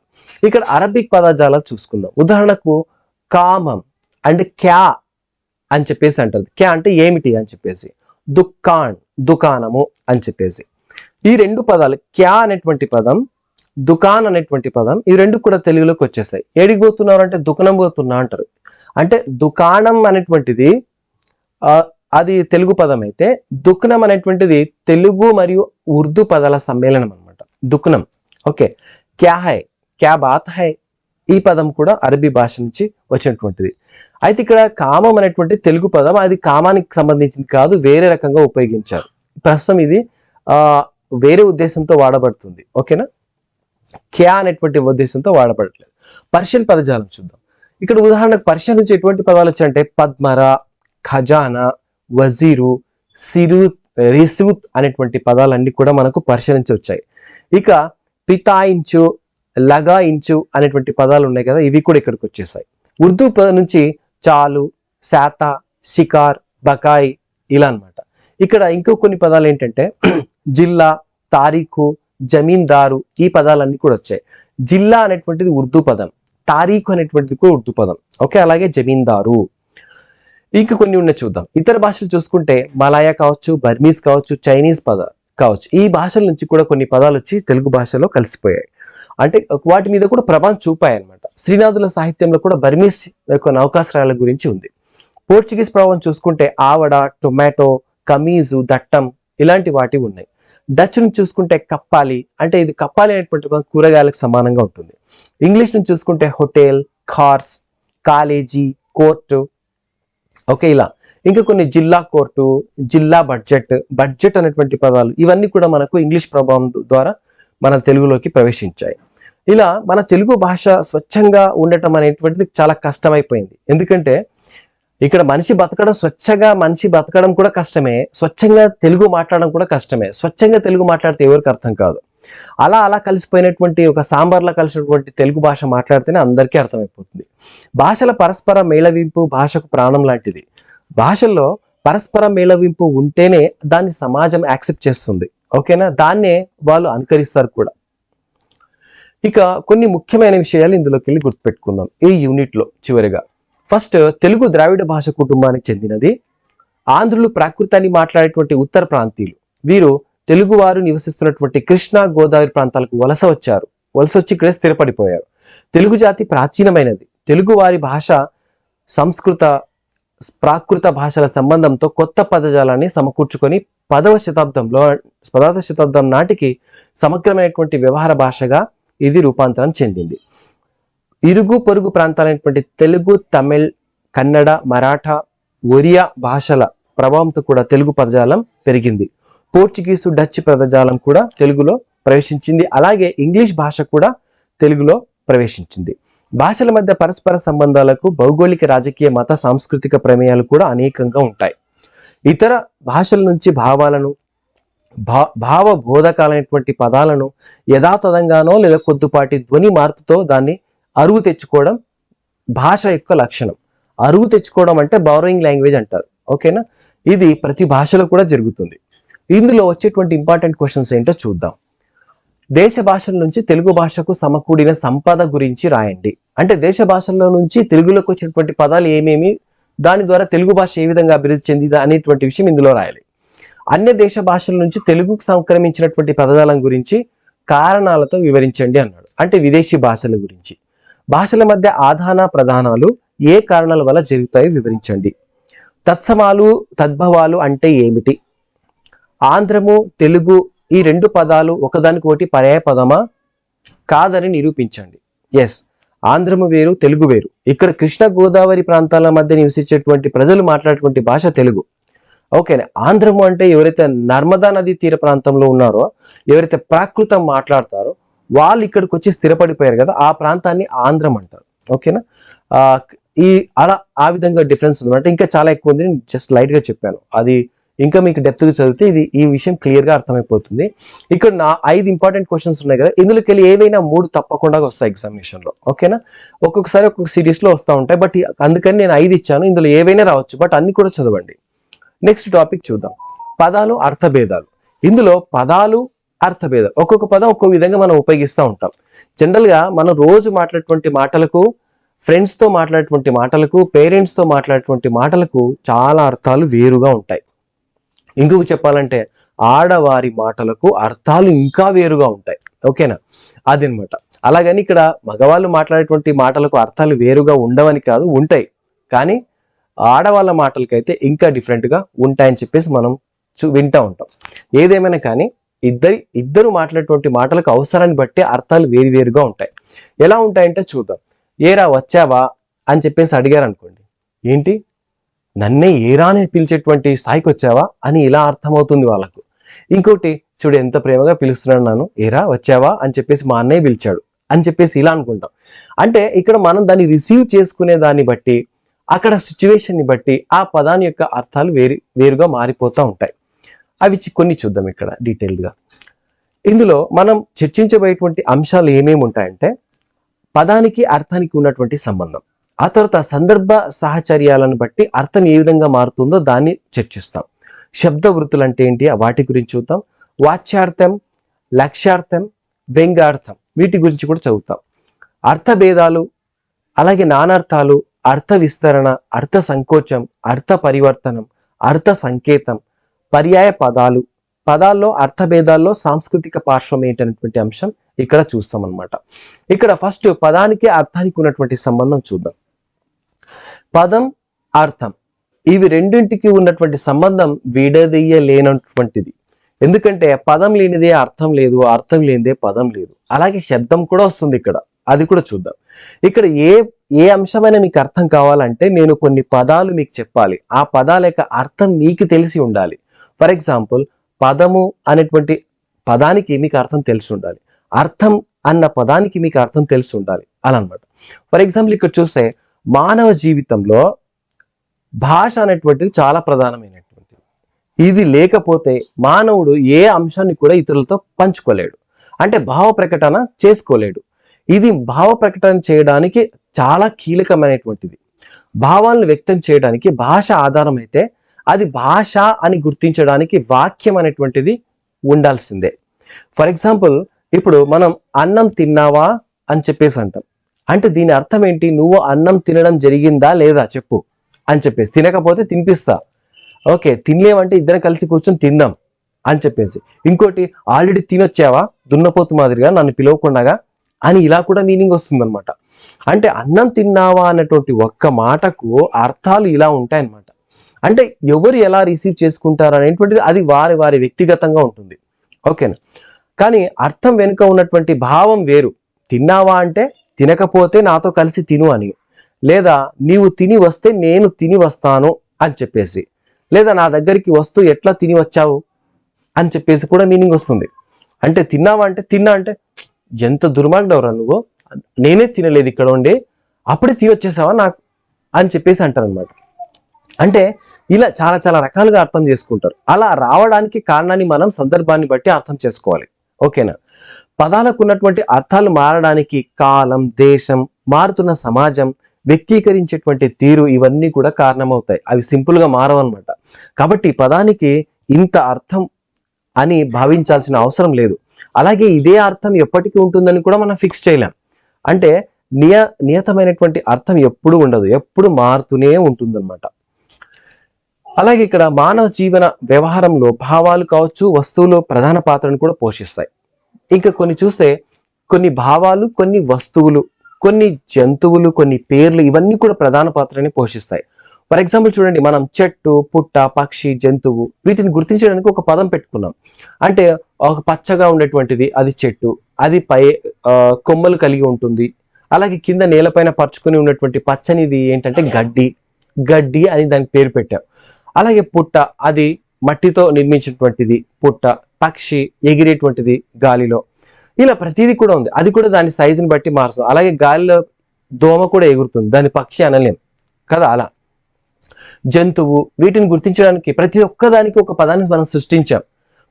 ఇక్కడ అరబిక్ పదజాలాలు చూసుకుందాం. ఉదాహరణకు కామం అంటే క్యా అని చెప్పేసి అంటారు. క్యా అంటే ఏమిటి అని చెప్పేసి, దుకాన్ దుకాణము అని చెప్పేసి. ఈ రెండు పదాలు క్యా అనేటువంటి పదం, దుకాన్ అనేటువంటి పదం, ఈ రెండు కూడా తెలుగులోకి వచ్చేసాయి. ఏడికి పోతున్నారు అంటే దుకాణం పోతున్నా అంటారు. అంటే దుకాణం అనేటువంటిది అది తెలుగు పదం అయితే, దుకాణం అనేటువంటిది తెలుగు మరియు ఉర్దూ పదాల సమ్మేళనం అనమాట. దుకాణం. ఓకే, క్యా హై, క్యా బాత్ హై ఈ పదం కూడా అరబీ భాష నుంచి వచ్చినటువంటిది. అయితే ఇక్కడ కామం అనేటువంటి తెలుగు పదం, అది కామానికి సంబంధించింది కాదు, వేరే రకంగా ఉపయోగించారు. ప్రస్తుతం ఇది వేరే ఉద్దేశంతో వాడబడుతుంది. ఓకేనా, క్యా అనేటువంటి ఉద్దేశంతో వాడబడట్లేదు. పర్షియన్ పదజాలం చూద్దాం. ఇక్కడ ఉదాహరణకు పర్షియన్ నుంచి ఎటువంటి పదాలు వచ్చాయంటే పద్మరా, ఖజానా, వజీరు, రిసూత్ అనేటువంటి పదాలన్నీ కూడా మనకు పర్షియన్ నుంచి వచ్చాయి. ఇక పితాయించు, లగాయించు అనేటువంటి పదాలు ఉన్నాయి కదా, ఇవి కూడా ఇక్కడికి వచ్చేసాయి. ఉర్దూ నుంచి చాలు, శాత, షికార్, బకాయి ఇలా అన్నమాట. ఇక్కడ ఇంకో కొన్ని పదాలు ఏంటంటే జిల్లా, తారీఖు, జమీందారు ఈ పదాలన్నీ కూడా వచ్చాయి. జిల్లా అనేటువంటిది ఉర్దూ పదం, తారీఖు అనేటువంటిది కూడా ఉర్దూ పదం. ఓకే, అలాగే జమీందారు. ఇంకా కొన్ని ఉన్నాయి చూద్దాం. ఇతర భాషలు చూసుకుంటే మలాయా కావచ్చు, బర్మీస్ కావచ్చు, చైనీస్ పదాలు కావచ్చు, ఈ భాషల నుంచి కూడా కొన్ని పదాలు వచ్చి తెలుగు భాషలో కలిసిపోయాయి. అంటే వాటి మీద కూడా ప్రభావం చూపాయి అనమాట. శ్రీనాథుల సాహిత్యంలో కూడా బర్మీస్ యొక్క నౌకాశ్రయాల గురించి ఉంది. పోర్చుగీస్ ప్రభావం చూసుకుంటే ఆవడ, టొమాటో, కమీజు, దట్టం ఇలాంటి వాటి ఉన్నాయి. డచ్ నుంచి చూసుకుంటే కప్పాలి, అంటే ఇది కప్పాలి అనేటువంటి కూరగాయలకు సమానంగా ఉంటుంది. ఇంగ్లీష్ నుంచి చూసుకుంటే hotel, cars, college, court. Okay, ఇలా ఇంకా కొన్ని జిల్లా కోర్టు, జిల్లా బడ్జెట్ అనేటువంటి పదాలు ఇవన్నీ కూడా మనకు ఇంగ్లీష్ ప్రభావం ద్వారా మన తెలుగులోకి ప్రవేశించాయి. ఇలా మన తెలుగు భాష స్వచ్ఛంగా ఉండటం అనేటువంటిది చాలా కష్టమైపోయింది. ఎందుకంటే ఇక్కడ మనిషి బతకడం కూడా కష్టమే, స్వచ్ఛంగా తెలుగు మాట్లాడడం కూడా కష్టమే. స్వచ్ఛంగా తెలుగు మాట్లాడితే ఎవరికి అర్థం కాదు. అలా కలిసిపోయినటువంటి ఒక సాంబార్లా కలిసినటువంటి తెలుగు భాష మాట్లాడితేనే అందరికీ అర్థమైపోతుంది. భాషల పరస్పర మేళవింపు భాషకు ప్రాణం లాంటిది. భాషల్లో పరస్పర మేళవింపు ఉంటేనే దాన్ని సమాజం యాక్సెప్ట్ చేస్తుంది. ఓకేనా, దాన్నే వాళ్ళు అనుకరిస్తారు కూడా. ఇక కొన్ని ముఖ్యమైన విషయాలు ఇందులోకి వెళ్ళి గుర్తుపెట్టుకుందాం ఈ యూనిట్ లో. చివరిగా ఫస్ట్, తెలుగు ద్రావిడ భాష కుటుంబానికి చెందినది. ఆంధ్రులు ప్రాకృతాన్ని మాట్లాడేటువంటి ఉత్తర ప్రాంతీయులు. వీరు తెలుగువారు నివసిస్తున్నటువంటి కృష్ణా, గోదావరి ప్రాంతాలకు వలస వచ్చి ఇక్కడే స్థిరపడిపోయారు. తెలుగు జాతి ప్రాచీనమైనది. తెలుగు వారి భాష సంస్కృత, ప్రాకృత భాషల సంబంధంతో కొత్త పదజాలాన్ని సమకూర్చుకొని 10వ శతాబ్దం నాటికి సమగ్రమైనటువంటి వ్యవహార భాషగా ఇది రూపాంతరం చెందింది. ఇరుగు పొరుగు ప్రాంతాలైనటువంటి తెలుగు, తమిళ్, కన్నడ, మరాఠా, ఒరియా భాషల ప్రభావంతో కూడా తెలుగు పదజాలం పెరిగింది. పోర్చుగీసు, డచ్ పదజాలం కూడా తెలుగులో ప్రవేశించింది. అలాగే ఇంగ్లీష్ భాష కూడా తెలుగులో ప్రవేశించింది. భాషల మధ్య పరస్పర సంబంధాలకు భౌగోళిక, రాజకీయ, మత, సాంస్కృతిక ప్రమేయాలు కూడా అనేకంగా ఉంటాయి. ఇతర భాషల నుంచి భావాలను, భావబోధకాలైనటువంటి పదాలను యథాతథంగానో లేదా కొద్దిపాటి ధ్వని మార్పుతో దాన్ని అరువు తెచ్చుకోవడం భాష యొక్క లక్షణం. అరువు తెచ్చుకోవడం అంటే బారోయింగ్ లాంగ్వేజ్ అంటారు. ఓకేనా, ఇది ప్రతి భాషలో కూడా జరుగుతుంది. ఇందులో వచ్చేటువంటి ఇంపార్టెంట్ క్వశ్చన్స్ ఏంటో చూద్దాం. దేశ భాషల నుంచి తెలుగు భాషకు సమకూడిన సంపద గురించి రాయండి. అంటే దేశ భాషల్లో నుంచి తెలుగులోకి వచ్చినటువంటి పదాలు ఏమేమి, దాని ద్వారా తెలుగు భాష ఏ విధంగా అభివృద్ధి చెందిందా అనేటువంటి విషయం ఇందులో రాయాలి. అన్య దేశ భాషల నుంచి తెలుగుకు సంక్రమించినటువంటి పదజాలం గురించి కారణాలతో వివరించండి అన్నాడు. అంటే విదేశీ భాషల గురించి. భాషల మధ్య ఆదాన ప్రదానాలు ఏ కారణాల వల్ల జరుగుతాయో వివరించండి. తత్సమాలు తద్భవాలు అంటే ఏమిటి? ఆంధ్రము తెలుగు ఈ రెండు పదాలు ఒకదానికొకటి పర్యాయ పదమా కాదని నిరూపించండి. ఎస్, ఆంధ్రము వేరు, తెలుగు వేరు. ఇక్కడ కృష్ణ గోదావరి ప్రాంతాల మధ్య నివసించేటువంటి ప్రజలు మాట్లాడేటువంటి భాష తెలుగు. ఓకేనా. ఆంధ్రము అంటే ఎవరైతే నర్మదా నది తీర ప్రాంతంలో ఉన్నారో, ఎవరైతే ప్రాకృతం మాట్లాడతారో వాళ్ళు ఇక్కడికి వచ్చి స్థిరపడిపోయారు కదా, ఆ ప్రాంతాన్ని ఆంధ్రం అంటారు. ఓకేనా. ఈ అలా ఆ విధంగా డిఫరెన్స్ ఉంది అంటే ఇంకా చాలా ఎక్కువ ఉంది. నేను జస్ట్ లైట్ గా చెప్పాను. అది ఇంకా మీకు డెప్త్గా చదివితే ఈ విషయం క్లియర్గా అర్థమైపోతుంది. ఇక్కడ 5 ఇంపార్టెంట్ క్వశ్చన్స్ ఉన్నాయి కదా, ఇందులోకి వెళ్ళి ఏవైనా 3 తప్పకుండా వస్తాయి ఎగ్జామినేషన్లో. ఓకేనా. ఒక్కొక్కసారి ఒక్కొక్క సిరీస్లో వస్తూ ఉంటాయి, బట్ అందుకని నేను 5 ఇచ్చాను. ఇందులో ఏవైనా రావచ్చు, బట్ అన్ని కూడా చదవండి. నెక్స్ట్ టాపిక్ చూద్దాం, పదాలు అర్థభేదాలు. ఇందులో పదాలు అర్థభేదాలు, ఒక్కొక్క పదం ఒక్కొక్క విధంగా మనం ఉపయోగిస్తూ ఉంటాం. జనరల్గా మనం రోజు మాట్లాడేటువంటి మాటలకు, ఫ్రెండ్స్తో మాట్లాడేటువంటి మాటలకు, పేరెంట్స్తో మాట్లాడేటువంటి మాటలకు చాలా అర్థాలు వేరుగా ఉంటాయి. ఇంకొక చెప్పాలంటే ఆడవారి మాటలకు అర్థాలు ఇంకా వేరుగా ఉంటాయి. ఓకేనా, అదనమాట. అలాగని ఇక్కడ మగవాళ్ళు మాట్లాడేటువంటి మాటలకు అర్థాలు వేరుగా ఉండవని కాదు, ఉంటాయి. కానీ ఆడవాళ్ళ మాటలకైతే ఇంకా డిఫరెంట్గా ఉంటాయని చెప్పేసి మనం వింటూ ఉంటాం. ఏదేమైనా కానీ ఇద్దరు మాట్లాడేటువంటి మాటలకు అవసరాన్ని బట్టి అర్థాలు వేరుగా ఉంటాయి. ఎలా ఉంటాయంటే చూద్దాం. ఏరా వచ్చావా అని చెప్పేసి అడిగారు అనుకోండి, ఏంటి నన్నే ఏరా అని పిలిచేటువంటి స్థాయికి వచ్చావా అని ఇలా అర్థమవుతుంది వాళ్ళకు. ఇంకోటి చూడు ఎంత ప్రేమగా పిలుస్తున్నాడు, నన్ను ఏరా వచ్చావా అని చెప్పేసి మా అన్నయ్య పిలిచాడు అని చెప్పేసి ఇలా అనుకుంటాం. అంటే ఇక్కడ మనం దాన్ని రిసీవ్ చేసుకునే దాన్ని బట్టి, అక్కడ సిచ్యువేషన్ని బట్టి ఆ పదాన్ని యొక్క అర్థాలు వేరుగా మారిపోతూ ఉంటాయి. అవి కొన్ని చూద్దాం ఇక్కడ డీటెయిల్డ్గా. ఇందులో మనం చర్చించబోయేటువంటి అంశాలు ఏమేమి ఉంటాయంటే, పదానికి అర్థానికి ఉన్నటువంటి సంబంధం, ఆ తర్వాత సందర్భ సాహచర్యాలను బట్టి అర్థం ఏ విధంగా మారుతుందో దాన్ని చర్చిస్తాం. శబ్ద వృత్తులు అంటే ఏంటి వాటి గురించి చూద్దాం. వాచ్యార్థం, లక్ష్యార్థం, వ్యంగ్యార్థం వీటి గురించి కూడా చదువుతాం. అర్థభేదాలు, అలాగే నానార్థాలు, అర్థ విస్తరణ, అర్థ సంకోచం, అర్థ పరివర్తనం, అర్థ సంకేతం, పర్యాయ పదాలు, పదాల్లో అర్థభేదాల్లో సాంస్కృతిక పార్శ్వం ఏంటనేటువంటి అంశం ఇక్కడ చూస్తాం అన్నమాట. ఇక్కడ ఫస్ట్ పదానికి అర్థానికి ఉన్నటువంటి సంబంధం చూద్దాం. పదం, అర్థం ఇవి రెండింటికి ఉన్నటువంటి సంబంధం విడదీయలేనటువంటిది. ఎందుకంటే పదం లేనిదే అర్థం లేదు, అర్థం లేనిదే పదం లేదు. అలాగే శబ్దం కూడా వస్తుంది ఇక్కడ, అది కూడా చూద్దాం. ఇక్కడ ఏ అంశమైనా మీకు అర్థం కావాలంటే నేను కొన్ని పదాలు మీకు చెప్పాలి, ఆ పదాల యొక్క అర్థం మీకు తెలిసి ఉండాలి. ఫర్ ఎగ్జాంపుల్, పదము అనేటువంటి పదానికి మీకు అర్థం తెలిసి ఉండాలి, అర్థం అన్న పదానికి మీకు అర్థం తెలిసి ఉండాలి, అలా అనమాట. ఫర్ ఎగ్జాంపుల్ ఇక్కడ చూస్తే మానవ జీవితంలో భాష అనేటువంటిది చాలా ప్రధానమైనటువంటిది. ఇది లేకపోతే మానవుడు ఏ అంశాన్ని కూడా ఇతరులతో పంచుకోలేడు, అంటే భావ ప్రకటన చేసుకోలేడు. ఇది భావ ప్రకటన చేయడానికి చాలా కీలకమైనటువంటిది. భావాలను వ్యక్తం చేయడానికి భాష ఆధారం అయితే, అది భాష అని గుర్తించడానికి వాక్యం అనేటువంటిది ఉండాల్సిందే. ఫర్ ఎగ్జాంపుల్, ఇప్పుడు మనం అన్నం తిన్నావా అని చెప్పేసి అంటాం. అంటే దీని అర్థం ఏంటి? నువ్వు అన్నం తినడం జరిగిందా లేదా చెప్పు అని చెప్పేసి. తినకపోతే తినిపిస్తా, ఓకే తినలేమంటే ఇద్దరం కలిసి కూర్చొని తిందాం అని చెప్పేసి. ఇంకోటి, ఆల్రెడీ తినొచ్చావా దున్నపోతు మాదిరిగా నన్ను పిలవకుండాగా అని ఇలా కూడా మీనింగ్ వస్తుంది అనమాట. అంటే అన్నం తిన్నావా అన్నటువంటి ఒక్క మాటకు అర్థాలు ఇలా ఉంటాయన్నమాట. అంటే ఎవరు ఎలా రిసీవ్ చేసుకుంటారు అనేటువంటిది అది వారి వ్యక్తిగతంగా ఉంటుంది. ఓకేనా. కానీ అర్థం వెనుక ఉన్నటువంటి భావం వేరు. తిన్నావా అంటే తినకపోతే నాతో కలిసి తిను అని, లేదా నీవు తిని వస్తే నేను తిని వస్తాను అని చెప్పేసి, లేదా నా దగ్గరికి వస్తూ ఎట్లా తిని వచ్చావు అని చెప్పేసి కూడా మీనింగ్ వస్తుంది. అంటే తిన్నావా అంటే తిన్నా అంటే ఎంత దుర్మార్గుడవరా నువ్వు, నేనే తినలేదు ఇక్కడ ఉండి అప్పుడే తిని వచ్చేసావా నాకు అని చెప్పేసి అంటారు అనమాట. అంటే ఇలా చాలా రకాలుగా అర్థం చేసుకుంటారు. అలా రావడానికి కారణాన్ని మనం సందర్భాన్ని బట్టి అర్థం చేసుకోవాలి. ఓకేనా. పదాలకు ఉన్నటువంటి అర్థాలు మారడానికి కాలం, దేశం, మారుతున్న సమాజం, వ్యక్తీకరించేటువంటి తీరు ఇవన్నీ కూడా కారణమవుతాయి. అవి సింపుల్గా మారవన్నమాట. కాబట్టి పదానికి ఇంత అర్థం అని భావించాల్సిన అవసరం లేదు. అలాగే ఇదే అర్థం ఎప్పటికీ ఉంటుందని కూడా మనం ఫిక్స్ చేయలేం. అంటే నియతమైనటువంటి అర్థం ఎప్పుడు ఉండదు, ఎప్పుడు మారుతూనే ఉంటుందన్నమాట. అలాగే ఇక్కడ మానవ జీవన వ్యవహారంలో భావాలు కావచ్చు, వస్తువులు ప్రధాన పాత్రను కూడా పోషిస్తాయి. ఇంకా కొన్ని చూస్తే కొన్ని భావాలు, కొన్ని వస్తువులు, కొన్ని జంతువులు, కొన్ని పేర్లు, ఇవన్నీ కూడా ప్రధాన పాత్రని పోషిస్తాయి. ఫర్ ఎగ్జాంపుల్ చూడండి, మనం చెట్టు, పుట్ట, పక్షి, జంతువు వీటిని గుర్తించడానికి ఒక పదం పెట్టుకున్నాం. అంటే ఒక పచ్చగా ఉండేటువంటిది అది చెట్టు, అది కొమ్మలు కలిగి ఉంటుంది. అలాగే కింద నేలపైన పరుచుకొని ఉన్నటువంటి పచ్చనిది ఏంటంటే గడ్డి అని దానికి పేరు పెట్టాం. అలాగే పుట్ట, అది మట్టితో నిర్మించినటువంటిది పుట్ట. పక్షి, ఎగిరేటువంటిది గాలిలో. ఇలా ప్రతిదీ కూడా ఉంది, అది కూడా దాని సైజుని బట్టి మారుతుంది. అలాగే గాలిలో దోమ కూడా ఎగురుతుంది, దాని పక్షి అనలేం కదా. అలా జంతువు, వీటిని గుర్తించడానికి ప్రతి ఒక్కదానికి ఒక పదాన్ని మనం సృష్టించాం.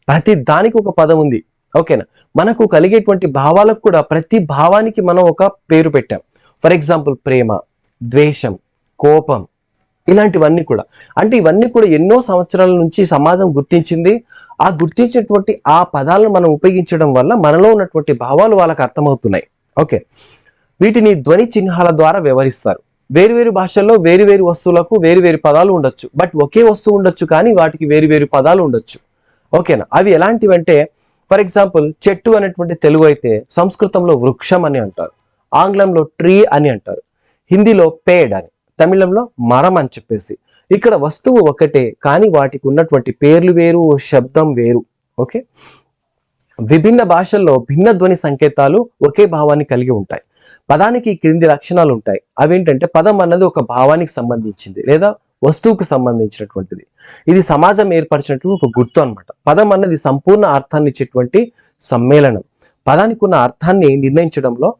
ప్రతి దానికి ఒక పదం ఉంది. ఓకేనా. మనకు కలిగేటువంటి భావాలకు కూడా ప్రతి భావానికి మనం ఒక పేరు పెట్టాం. ఫర్ ఎగ్జాంపుల్ ప్రేమ, ద్వేషం, కోపం, ఇలాంటివన్నీ కూడా. అంటే ఇవన్నీ కూడా ఎన్నో సంవత్సరాల నుంచి సమాజం గుర్తించింది. ఆ గుర్తించినటువంటి ఆ పదాలను మనం ఉపయోగించడం వల్ల మనలో ఉన్నటువంటి భావాలు వాళ్ళకి అర్థమవుతున్నాయి. ఓకే. వీటిని ధ్వని చిహ్నాల ద్వారా వ్యవహరిస్తారు. వేరు భాషల్లో వేరు వస్తువులకు వేరు పదాలు ఉండొచ్చు, బట్ ఒకే వస్తువు ఉండొచ్చు కానీ వాటికి వేరు పదాలు ఉండొచ్చు. ఓకేనా. అవి ఎలాంటివంటే, ఫర్ ఎగ్జాంపుల్ చెట్టు అనేటువంటి తెలుగు అయితే సంస్కృతంలో వృక్షం అని అంటారు, ఆంగ్లంలో ట్రీ అని అంటారు, హిందీలో పేడ్ అని, తమిళంలో మరం అని చెప్పేసి. ఇక్కడ వస్తువు ఒకటే కానీ వాటికి ఉన్నటువంటి పేర్లు వేరు, శబ్దం వేరు. ఓకే. విభిన్న భాషల్లో భిన్న ధ్వని సంకేతాలు ఒకే భావాన్ని కలిగి ఉంటాయి. పదానికి క్రింది లక్షణాలు ఉంటాయి. అవేంటంటే, పదం అన్నది ఒక భావానికి సంబంధించింది లేదా వస్తువుకు సంబంధించినటువంటిది. ఇది సమాజం ఏర్పరిచినటువంటి ఒక గుర్తు అనమాట. పదం అన్నది సంపూర్ణ అర్థాన్ని ఇచ్చేటువంటి సమ్మేళనం. పదానికి ఉన్న అర్థాన్ని నిర్ణయించడంలో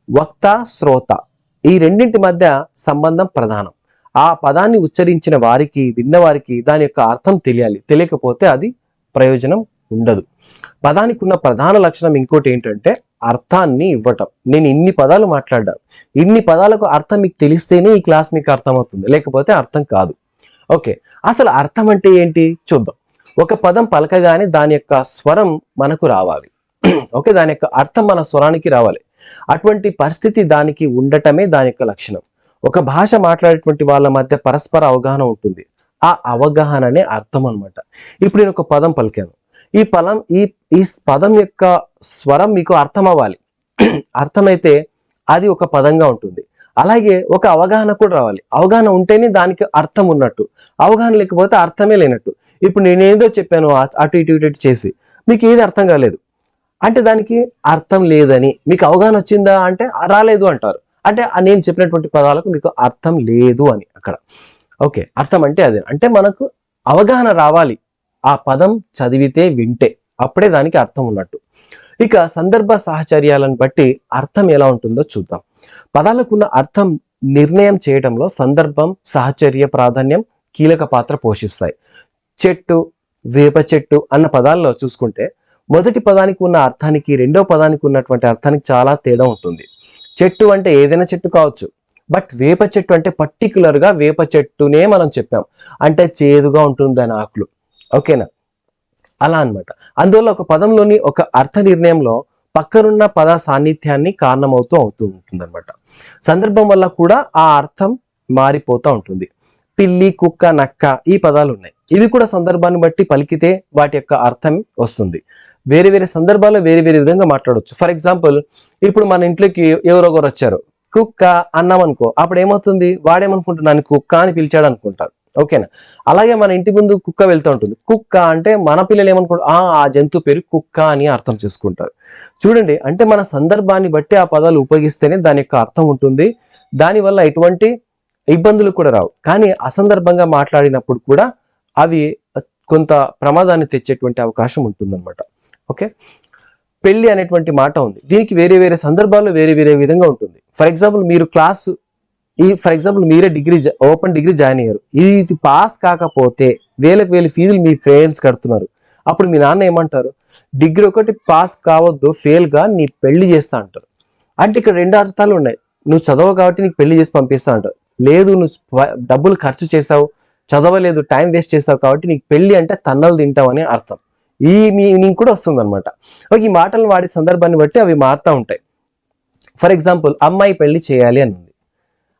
వక్త, శ్రోత ఈ రెండింటి మధ్య సంబంధం ప్రధానం. ఆ పదాన్ని ఉచ్చరించిన వారికి, విన్నవారికి దాని యొక్క అర్థం తెలియాలి. తెలియకపోతే అది ప్రయోజనం ఉండదు. పదానికి ఉన్న ప్రధాన లక్షణం ఇంకోటి ఏంటంటే అర్థాన్ని ఇవ్వటం. నేను ఇన్ని పదాలు మాట్లాడ్డాను, ఇన్ని పదాలకు అర్థం మీకు తెలిస్తేనే ఈ క్లాస్ మీకు అర్థమవుతుంది, లేకపోతే అర్థం కాదు. ఓకే. అసలు అర్థం అంటే ఏంటి చూద్దాం. ఒక పదం పలకగానే దాని యొక్క స్వరం మనకు రావాలి. ఓకే. దాని యొక్క అర్థం మన స్వరానికి రావాలి. అటువంటి పరిస్థితి దానికి ఉండటమే దాని యొక్క లక్షణం. ఒక భాష మాట్లాడేటువంటి వాళ్ళ మధ్య పరస్పర అవగాహన ఉంటుంది. ఆ అవగాహననే అర్థం అనమాట. ఇప్పుడు నేను ఒక పదం పలికాను, ఈ పదం యొక్క స్వరం మీకు అర్థం అవ్వాలి. అర్థమైతే అది ఒక పదంగా ఉంటుంది. అలాగే ఒక అవగాహన కూడా రావాలి. అవగాహన ఉంటేనే దానికి అర్థం ఉన్నట్టు, అవగాహన లేకపోతే అర్థమే లేనట్టు. ఇప్పుడు నేను ఏదో చెప్పాను అటు ఇటు చేసి మీకు ఏది అర్థం కాలేదు అంటే దానికి అర్థం లేదని. మీకు అవగాహన వచ్చిందా అంటే రాలేదు అంటారు. అంటే నేను చెప్పినటువంటి పదాలకు మీకు అర్థం లేదు అని అక్కడ. ఓకే. అర్థం అంటే అదే. అంటే మనకు అవగాహన రావాలి, ఆ పదం చదివితే వింటే, అప్పుడే దానికి అర్థం ఉన్నట్టు. ఇక సందర్భ సాహచర్యాలను బట్టి అర్థం ఎలా ఉంటుందో చూద్దాం. పదాలకున్న అర్థం నిర్ణయం చేయడంలో సందర్భం, సాహచర్య ప్రాధాన్యం కీలక పాత్ర పోషిస్తాయి. చెట్టు, వేప చెట్టు అన్న పదాల్లో చూసుకుంటే మొదటి పదానికి ఉన్న అర్థానికి రెండో పదానికి ఉన్నటువంటి అర్థానికి చాలా తేడా ఉంటుంది. చెట్టు అంటే ఏదైనా చెట్టు కావచ్చు, బట్ వేప చెట్టు అంటే పర్టికులర్గా వేప చెట్టునే మనం చెప్పాం. అంటే చేదుగా ఉంటుంది దాని ఆకులు. ఓకేనా. అలా అన్నమాట. అందువల్ల ఒక పదంలోని ఒక అర్థ నిర్ణయంలో పక్కనున్న పద సాన్నిధ్యాన్ని కారణమవుతూ ఉంటుంది అనమాట. సందర్భం వల్ల కూడా ఆ అర్థం మారిపోతూ ఉంటుంది. పిల్లి, కుక్క, నక్క ఈ పదాలు ఉన్నాయి. ఇవి కూడా సందర్భాన్ని బట్టి పలికితే వాటి యొక్క అర్థం వస్తుంది. వేరే సందర్భాల్లో వేరే విధంగా మాట్లాడవచ్చు. ఫర్ ఎగ్జాంపుల్, ఇప్పుడు మన ఇంట్లోకి ఎవరొకరు వచ్చారు, కుక్క అన్నాం అనుకో, అప్పుడు ఏమవుతుంది, వాడేమనుకుంటున్నాను కుక్క అని పిలిచాడు అనుకుంటారు. ఓకేనా. అలాగే మన ఇంటి ముందు కుక్క వెళ్తూ ఉంటుంది, కుక్క అంటే మన పిల్లలు ఏమనుకుంటారు, ఆ జంతువు పేరు కుక్క అని అర్థం చేసుకుంటారు. చూడండి, అంటే మన సందర్భాన్ని బట్టి ఆ పదాలు ఉపయోగిస్తేనే దాని యొక్క అర్థం ఉంటుంది. దానివల్ల ఎటువంటి ఇబ్బందులు కూడా రావు. కానీ అసందర్భంగా మాట్లాడినప్పుడు కూడా అవి కొంత ప్రమాదాన్ని తెచ్చేటువంటి అవకాశం ఉంటుందన్నమాట. ఓకే. పెళ్లి అనేటువంటి మాట ఉంది, దీనికి వేరే సందర్భాల్లో వేరే విధంగా ఉంటుంది. ఫర్ ఎగ్జాంపుల్ మీరు మీరే ఓపెన్ డిగ్రీ జాయిన్ అయ్యారు, ఇది పాస్ కాకపోతే వేలకు ఫీజులు మీ పేరెంట్స్ కడుతున్నారు. అప్పుడు మీ నాన్న ఏమంటారు, డిగ్రీ ఒకటి పాస్ కావద్దు, ఫెయిల్గా నీ పెళ్లి చేస్తా అంటారు. అంటే ఇక్కడ రెండు అర్థాలు ఉన్నాయి. నువ్వు చదవవు కాబట్టి నీకు పెళ్లి చేసి పంపిస్తా అంటారు. లేదు, నువ్వు డబ్బులు ఖర్చు చేసావు, చదవలేదు, టైం వేస్ట్ చేసావు కాబట్టి నీకు పెళ్లి అంటే తన్నలు తింటావు అనే అర్థం. ఈ మీనింగ్ కూడా వస్తుంది అనమాట. ఈ మాటలను వాడే సందర్భాన్ని బట్టి అవి మారుతూ ఉంటాయి. ఫర్ ఎగ్జాంపుల్, అమ్మాయి పెళ్లి చేయాలి అని ఉంది.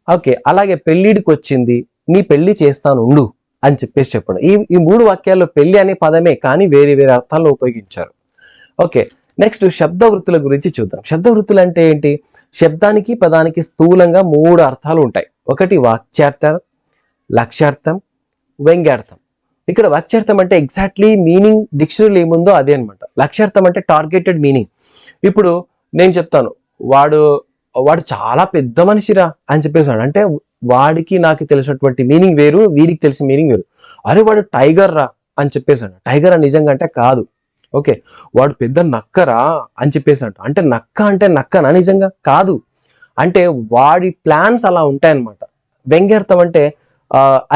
ఓకే. అలాగే పెళ్లిడికి వచ్చింది, నీ పెళ్లి చేస్తాను ఉండు అని చెప్పేసి చెప్పడం. ఈ మూడు వాక్యాల్లో పెళ్లి అనే పదమే కానీ వేరే అర్థాల్లో ఉపయోగించారు. ఓకే. నెక్స్ట్ శబ్ద వృత్తుల గురించి చూద్దాం. శబ్ద వృత్తులు అంటే ఏంటి? శబ్దానికి పదానికి స్థూలంగా 3 అర్థాలు ఉంటాయి. ఒకటి వాక్యార్థం, లక్ష్యార్థం, వ్యంగ్యార్థం. ఇక్కడ వాక్యార్థం అంటే ఎగ్జాక్ట్లీ మీనింగ్ డిక్షనరీలో ఏముందో అదే అనమాట. లక్ష్యార్థం అంటే టార్గెటెడ్ మీనింగ్. ఇప్పుడు నేను చెప్తాను, వాడు వాడు చాలా పెద్ద మనిషిరా అని చెప్పేసాడు అంటే వాడికి నాకు తెలిసినటువంటి మీనింగ్ వేరు, వీరికి తెలిసిన మీనింగ్ వేరు. అరే వాడు టైగర్ రా అని చెప్పేసాడు. టైగర్ అని నిజంగా అంటే కాదు. ఓకే, వాడు పెద్ద నక్కరా అని చెప్పేసాడు అంటే నక్క అంటే నక్కనా నిజంగా కాదు. అంటే వాడి ప్లాన్స్ అలా ఉంటాయన్నమాట. వ్యంగ్యార్థం అంటే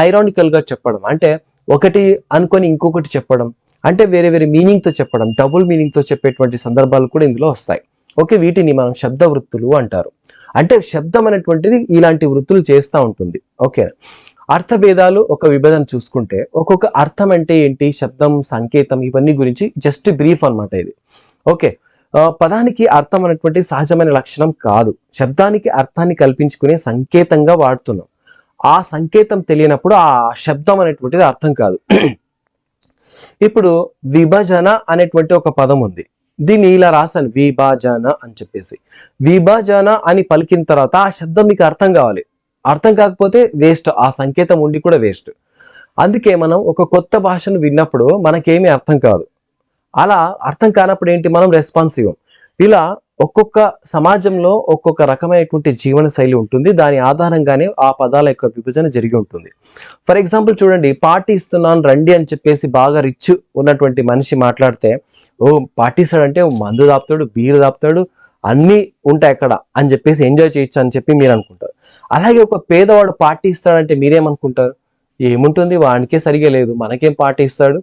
ఐరానికల్ గా చెప్పడం, అంటే ఒకటి అనుకొని ఇంకొకటి చెప్పడం, అంటే వేరే వేరే మీనింగ్ తో చెప్పడం, డబుల్ మీనింగ్ తో చెప్పేటువంటి సందర్భాలు కూడా ఇందులో వస్తాయి. ఓకే, వీటిని మనం శబ్ద వృత్తులు అంటారు. అంటే శబ్దం అనేటువంటిది ఇలాంటి వృత్తులు చేస్తూ ఉంటుంది. ఓకే, అర్థభేదాలు ఒక విభజన చూసుకుంటే ఒక్కొక్క అర్థం అంటే ఏంటి, శబ్దం, సంకేతం, ఇవన్నీ గురించి జస్ట్ బ్రీఫ్ అన్నమాట ఇది. ఓకే, పదానికి అర్థం అనేటువంటి సహజమైన లక్షణం కాదు. శబ్దానికి అర్థాన్ని కల్పించుకునే సంకేతంగా వాడుతున్నాం. ఆ సంకేతం తెలియనప్పుడు ఆ శబ్దం అనేటువంటిది అర్థం కాదు. ఇప్పుడు విభజన అనేటువంటి ఒక పదం ఉంది. దీన్ని ఇలా రాశాను, విభజన అని చెప్పేసి. విభజన అని పలికిన తర్వాత ఆ శబ్దం మీకు అర్థం కావాలి. అర్థం కాకపోతే వేస్ట్, ఆ సంకేతం ఉండి కూడా వేస్ట్. అందుకే మనం ఒక కొత్త భాషను విన్నప్పుడు మనకేమీ అర్థం కాదు. అలా అర్థం కానప్పుడు ఏంటి, మనం రెస్పాన్సివ్. ఇలా ఒక్కొక్క సమాజంలో ఒక్కొక్క రకమైనటువంటి జీవన శైలి ఉంటుంది. దాని ఆధారంగానే ఆ పదాల యొక్క విభజన జరిగి ఉంటుంది. ఫర్ ఎగ్జాంపుల్ చూడండి, పార్టీ ఇస్తున్నాను రండి అని చెప్పేసి బాగా రిచ్ ఉన్నటువంటి మనిషి మాట్లాడితే, ఓ పార్టీ ఇస్తాడంటే మందు దాపుతాడు, బీరు దాపుతాడు, అన్నీ ఉంటాయి అక్కడ అని చెప్పేసి ఎంజాయ్ చేయొచ్చు అని చెప్పి మీరు అనుకుంటారు. అలాగే ఒక పేదవాడు పార్టీ ఇస్తాడంటే మీరేమనుకుంటారు, ఏముంటుంది వానికే సరిగా లేదు, మనకేం పార్టీ ఇస్తాడు,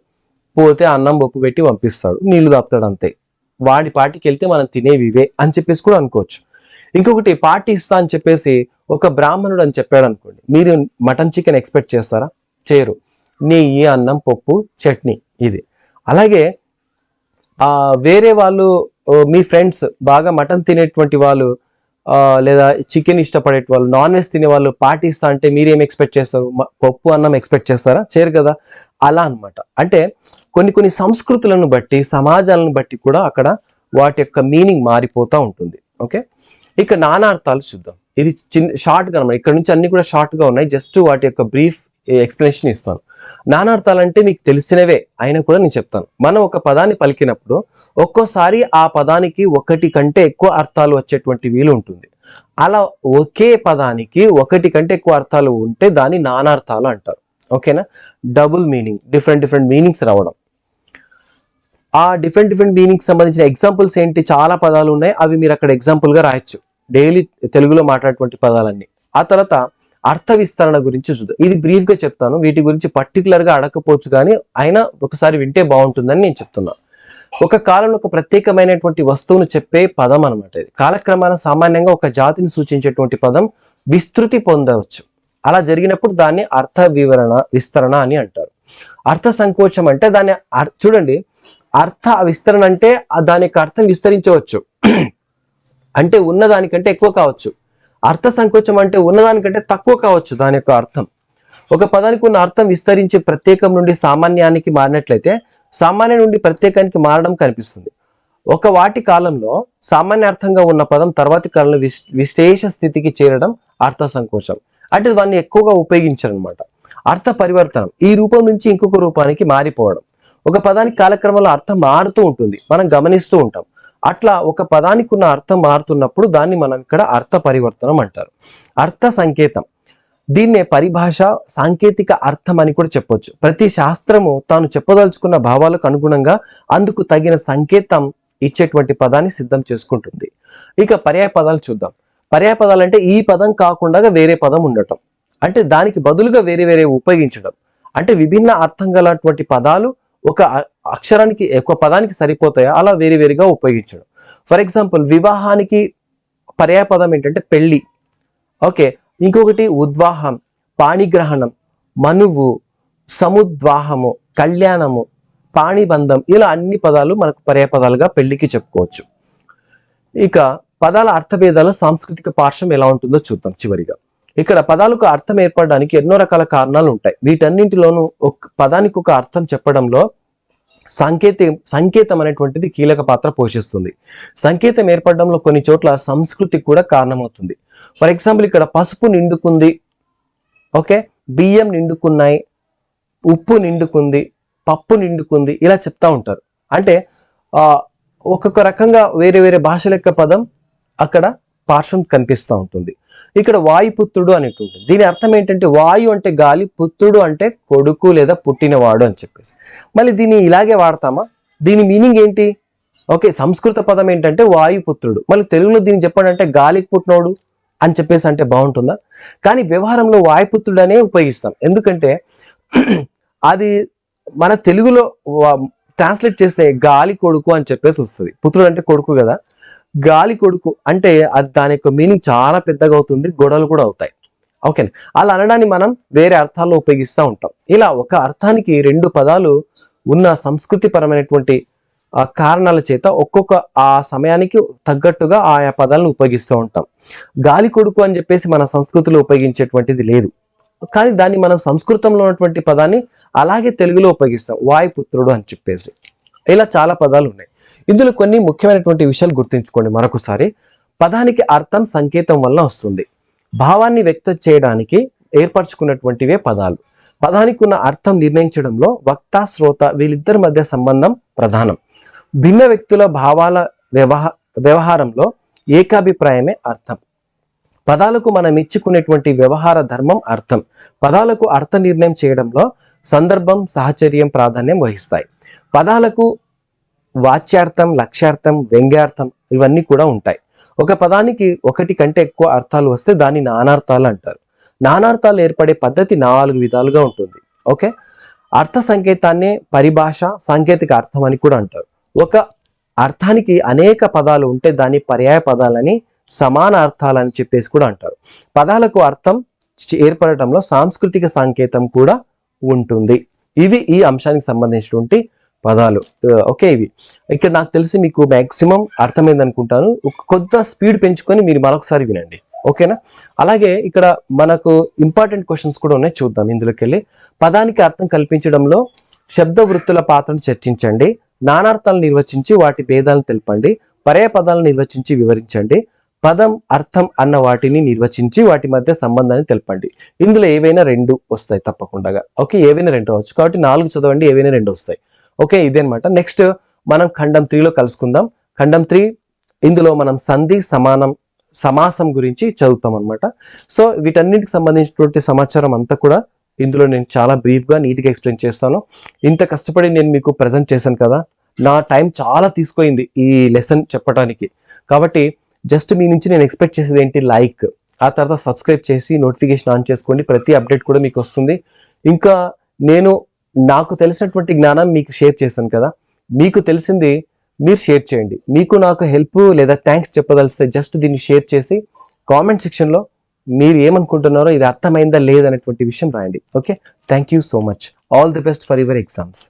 పోతే అన్నం పప్పు పెట్టి పంపిస్తాడు, నీళ్లు దాపుతాడు అంతే, వాడి పార్టీకి వెళ్తే మనం తినేవి ఇవే అని చెప్పేసి కూడా అనుకోవచ్చు. ఇంకొకటి, పార్టీ ఇస్తా అని చెప్పేసి ఒక బ్రాహ్మణుడు అని చెప్పాడు అనుకోండి, మీరు మటన్ చికెన్ ఎక్స్పెక్ట్ చేస్తారా? చేయరు. నెయ్యి, అన్నం, పప్పు, చట్నీ ఇది. అలాగే వేరే వాళ్ళు, మీ ఫ్రెండ్స్ బాగా మటన్ తినేటువంటి వాళ్ళు లేదా చికెన్ ఇష్టపడే వాళ్ళు, నాన్ వెజ్ తినే వాళ్ళు పార్టీ ఇస్తా అంటే మీరేం ఎక్స్పెక్ట్ చేస్తారు? పప్పు అన్నం ఎక్స్పెక్ట్ చేస్తారా? చేయరు కదా. అలా అన్నమాట. అంటే కొన్ని కొన్ని సంస్కృతులను బట్టి, సమాజాలను బట్టి కూడా అక్కడ వాటి యొక్క మీనింగ్ మారిపోతూ ఉంటుంది. ఓకే, ఇక నానార్థాలు చూద్దాం. ఇది షార్ట్గా అనమాట. ఇక్కడ నుంచి అన్ని కూడా షార్ట్గా ఉన్నాయి. జస్ట్ వాటి యొక్క బ్రీఫ్ ఎక్స్ప్లెనేషన్ ఇస్తాను. నానార్థాలు అంటే మీకు తెలిసినవే అయినా కూడా నేను చెప్తాను. మనం ఒక పదాన్ని పలికినప్పుడు ఒక్కోసారి ఆ పదానికి ఒకటి కంటే ఎక్కువ అర్థాలు వచ్చేటువంటి వీలు ఉంటుంది. అలా ఒకే పదానికి ఒకటి కంటే ఎక్కువ అర్థాలు ఉంటే దాన్ని నానార్థాలు అంటారు. ఓకేనా, double meaning, different different meanings రావడం. ఆ డిఫరెంట్ డిఫరెంట్ మీనింగ్స్ సంబంధించిన ఎగ్జాంపుల్స్ ఏంటి, చాలా పదాలు ఉన్నాయి, అవి మీరు అక్కడ ఎగ్జాంపుల్ గా రాయొచ్చు, డైలీ తెలుగులో మాట్లాడేటువంటి పదాలన్నీ. ఆ తర్వాత అర్థ విస్తరణ గురించి చూద్దాం. ఇది బ్రీఫ్ గా చెప్తాను, వీటి గురించి పర్టికులర్ గా అడగకపోవచ్చు, కానీ అయినా ఒకసారి వింటే బాగుంటుందని నేను చెప్తున్నా. ఒక కాలంలో ఒక ప్రత్యేకమైనటువంటి వస్తువును చెప్పే పదం అనమాట ఇది. కాలక్రమాన సామాన్యంగా ఒక జాతిని సూచించేటువంటి పదం విస్తృతి పొందవచ్చు. అలా జరిగినప్పుడు దాన్ని అర్థ విస్తరణ అని అంటారు. అర్థ సంకోచం అంటే దాన్ని చూడండి, అర్థ విస్తరణ అంటే దాని యొక్క అర్థం విస్తరించవచ్చు, అంటే ఉన్నదానికంటే ఎక్కువ కావచ్చు. అర్థ సంకోచం అంటే ఉన్నదానికంటే తక్కువ కావచ్చు దాని యొక్క అర్థం. ఒక పదానికి ఉన్న అర్థం విస్తరించి ప్రత్యేకం నుండి సామాన్యానికి మారినట్లయితే సామాన్య నుండి ప్రత్యేకానికి మారడం కనిపిస్తుంది. ఒక వాటి కాలంలో సామాన్య అర్థంగా ఉన్న పదం తర్వాతి కాలంలో విశేష స్థితికి చేరడం అర్థ సంకోచం. అంటే దాన్ని ఎక్కువగా ఉపయోగించరు అనమాట. అర్థ పరివర్తనం, ఈ రూపం నుంచి ఇంకొక రూపానికి మారిపోవడం. ఒక పదానికి కాలక్రమంలో అర్థం మారుతూ ఉంటుంది, మనం గమనిస్తూ ఉంటాం. అట్లా ఒక పదానికి ఉన్న అర్థం మారుతున్నప్పుడు దాన్ని మనం ఇక్కడ అర్థ పరివర్తనం అంటారు. అర్థ సంకేతం, దీన్నే పరిభాష, సాంకేతిక అర్థం అని కూడా చెప్పొచ్చు. ప్రతి శాస్త్రము తాను చెప్పదలుచుకున్న భావాలకు అనుగుణంగా అందుకు తగిన సంకేతం ఇచ్చేటువంటి పదాన్ని సిద్ధం చేసుకుంటుంది. ఇక పర్యాయ పదాలు చూద్దాం. పర్యాయ పదాలు అంటే ఈ పదం కాకుండా వేరే పదం ఉండటం, అంటే దానికి బదులుగా వేరే వేరే ఉపయోగించడం. అంటే విభిన్న అర్థం గలటువంటి పదాలు ఒక అక్షరానికి, ఒక పదానికి సరిపోతాయా అలా వేరే వేరుగా ఉపయోగించడం. ఫర్ ఎగ్జాంపుల్, వివాహానికి పర్యాయ పదం ఏంటంటే పెళ్లి. ఓకే, ఇంకొకటి ఉద్వాహం, పాణిగ్రహణం, మనువు, సముద్వాహము, కళ్యాణము, పాణిబంధం, ఇలా అన్ని పదాలు మనకు పర్యాయ పదాలుగా పెళ్లికి చెప్పుకోవచ్చు. ఇక పదాల అర్థభేదాల సాంస్కృతిక పార్శ్వం ఎలా ఉంటుందో చూద్దాం చివరిగా. ఇక్కడ పదాలకు అర్థం ఏర్పడడానికి ఎన్నో రకాల కారణాలు ఉంటాయి. వీటన్నింటిలోనూ ఒక పదానికి ఒక అర్థం చెప్పడంలో సంకేతం అనేటువంటిది కీలక పాత్ర పోషిస్తుంది. సంకేతం ఏర్పడడంలో కొన్ని చోట్ల సంస్కృతి కూడా కారణమవుతుంది. ఫర్ ఎగ్జాంపుల్ ఇక్కడ పసుపు నిండుకుంది, ఓకే, బియ్యం నిండుకున్నాయి, ఉప్పు నిండుకుంది, పప్పు నిండుకుంది, ఇలా చెప్తా ఉంటారు. అంటే ఒక్కొక్క రకంగా వేరే వేరే భాషల యొక్క పదం అక్కడ పార్శ్వం కనిపిస్తూ ఉంటుంది. ఇక్కడ వాయుపుత్రుడు అనేటి ఉంటుంది. దీని అర్థం ఏంటంటే వాయు అంటే గాలి, పుత్రుడు అంటే కొడుకు లేదా పుట్టినవాడు అని చెప్పేసి. మళ్ళీ దీన్ని ఇలాగే వాడతామా? దీని మీనింగ్ ఏంటి? ఓకే, సంస్కృత పదం ఏంటంటే వాయుపుత్రుడు, మళ్ళీ తెలుగులో దీన్ని చెప్పండి అంటే గాలికి పుట్టినోడు అని చెప్పేసి అంటే బాగుంటుందా? కానీ వ్యవహారంలో వాయుపుత్రుడు అనే ఉపయోగిస్తాం. ఎందుకంటే అది మన తెలుగులో ట్రాన్స్లేట్ చేస్తే గాలి కొడుకు అని చెప్పేసి వస్తుంది. పుత్రుడు అంటే కొడుకు కదా, గాలి కొడుకు అంటే అది దాని యొక్క మీనింగ్ చాలా పెద్దగా అవుతుంది, గొడవలు కూడా అవుతాయి. ఓకే, అలా అనడాన్ని మనం వేరే అర్థాల్లో ఉపయోగిస్తూ ఉంటాం. ఇలా ఒక అర్థానికి రెండు పదాలు ఉన్న సంస్కృతి పరమైనటువంటి కారణాల చేత ఒక్కొక్క ఆ సమయానికి తగ్గట్టుగా ఆయా పదాలను ఉపయోగిస్తూ ఉంటాం. గాలి కొడుకు అని చెప్పేసి మన సంస్కృతిలో ఉపయోగించేటువంటిది లేదు, కానీ దాన్ని మనం సంస్కృతంలో ఉన్నటువంటి పదాన్ని అలాగే తెలుగులో ఉపయోగిస్తాం, వాయుపుత్రుడు అని చెప్పేసి. ఇలా చాలా పదాలు ఉన్నాయి. ఇందులో కొన్ని ముఖ్యమైనటువంటి విషయాలు గుర్తుంచుకోండి మరొకసారి. పదానికి అర్థం సంకేతం వలన వస్తుంది. భావాన్ని వ్యక్తం చేయడానికి ఏర్పరచుకున్నటువంటివే పదాలు. పదానికి ఉన్న అర్థం నిర్ణయించడంలో వక్త శ్రోత వీళ్ళిద్దరి మధ్య సంబంధం ప్రధానం. భిన్న వ్యక్తుల భావాల వ్యవహారంలో ఏకాభిప్రాయమే అర్థం. పదాలకు మనం ఇచ్చుకునేటువంటి వ్యవహార ధర్మం అర్థం. పదాలకు అర్థ నిర్ణయం చేయడంలో సందర్భం, సాహచర్యం ప్రాధాన్యం వహిస్తాయి. పదాలకు వాచ్యార్థం, లక్ష్యార్థం, వ్యంగ్యార్థం ఇవన్నీ కూడా ఉంటాయి. ఒక పదానికి ఒకటి కంటే ఎక్కువ అర్థాలు వస్తే దాన్ని నానార్థాలు అంటారు. నానార్థాలు ఏర్పడే పద్ధతి 4 విధాలుగా ఉంటుంది. ఓకే, అర్థ సంకేతాన్ని పరిభాష, సాంకేతిక అర్థం అని కూడా అంటారు. ఒక అర్థానికి అనేక పదాలు ఉంటే దాన్ని పర్యాయ పదాలని, సమాన అర్థాలని చెప్పేసి కూడా అంటారు. పదాలకు అర్థం ఏర్పడటంలో సాంస్కృతిక సంకేతం కూడా ఉంటుంది. ఇవి ఈ అంశానికి సంబంధించినటువంటి పదాలు. ఓకే, ఇవి ఇక్కడ నాకు తెలిసి మీకు మ్యాక్సిమం అర్థమైంది అనుకుంటాను. కొద్దిగా స్పీడ్ పెంచుకొని మీరు మరొకసారి వినండి, ఓకేనా? అలాగే ఇక్కడ మనకు ఇంపార్టెంట్ క్వశ్చన్స్ కూడా ఉన్నాయి, చూద్దాం. ఇందులోకి వెళ్ళి పదానికి అర్థం కల్పించడంలో శబ్ద వృత్తుల పాత్రను చర్చించండి. నానార్థాలను నిర్వచించి వాటి భేదాలను తెలపండి. పర్యాయ పదాలను నిర్వచించి వివరించండి. పదం, అర్థం అన్న వాటిని నిర్వచించి వాటి మధ్య సంబంధాన్ని తెలపండి. ఇందులో ఏవైనా 2 వస్తాయి తప్పకుండా. ఓకే, ఏవైనా 2 రావచ్చు, కాబట్టి 4 చదవండి, ఏవైనా 2 వస్తాయి. ఓకే, ఇదే అనమాట. నెక్స్ట్ మనం ఖండం 3లో కలుసుకుందాం. ఖండం 3 ఇందులో మనం సంధి, సమాసం గురించి చదువుతాం అనమాట. సో వీటన్నిటికి సంబంధించినటువంటి సమాచారం అంతా కూడా ఇందులో నేను చాలా బ్రీఫ్గా నీట్గా ఎక్స్ప్లెయిన్ చేస్తాను. ఇంత కష్టపడి నేను మీకు ప్రజెంట్ చేశాను కదా, నా టైం చాలా తీసుకుంది ఈ లెసన్ చెప్పడానికి. కాబట్టి జస్ట్ మీ నుంచి నేను ఎక్స్పెక్ట్ చేసేది ఏంటి, లైక్, ఆ తర్వాత సబ్స్క్రైబ్ చేసి నోటిఫికేషన్ ఆన్ చేసుకోండి. ప్రతి అప్డేట్ కూడా మీకు వస్తుంది. ఇంకా నేను నాకు తెలిసినటువంటి జ్ఞానం మీకు షేర్ చేశాను కదా, మీకు తెలిసింది మీరు షేర్ చేయండి. మీకు నాకు హెల్ప్ లేదా థ్యాంక్స్ చెప్పదలిస్తే జస్ట్ దీన్ని షేర్ చేసి కామెంట్ సెక్షన్లో మీరు ఏమనుకుంటున్నారో, ఇది అర్థమైందా లేదనేటువంటి విషయం రాయండి. Okay, thank you so much. All the best for your exams.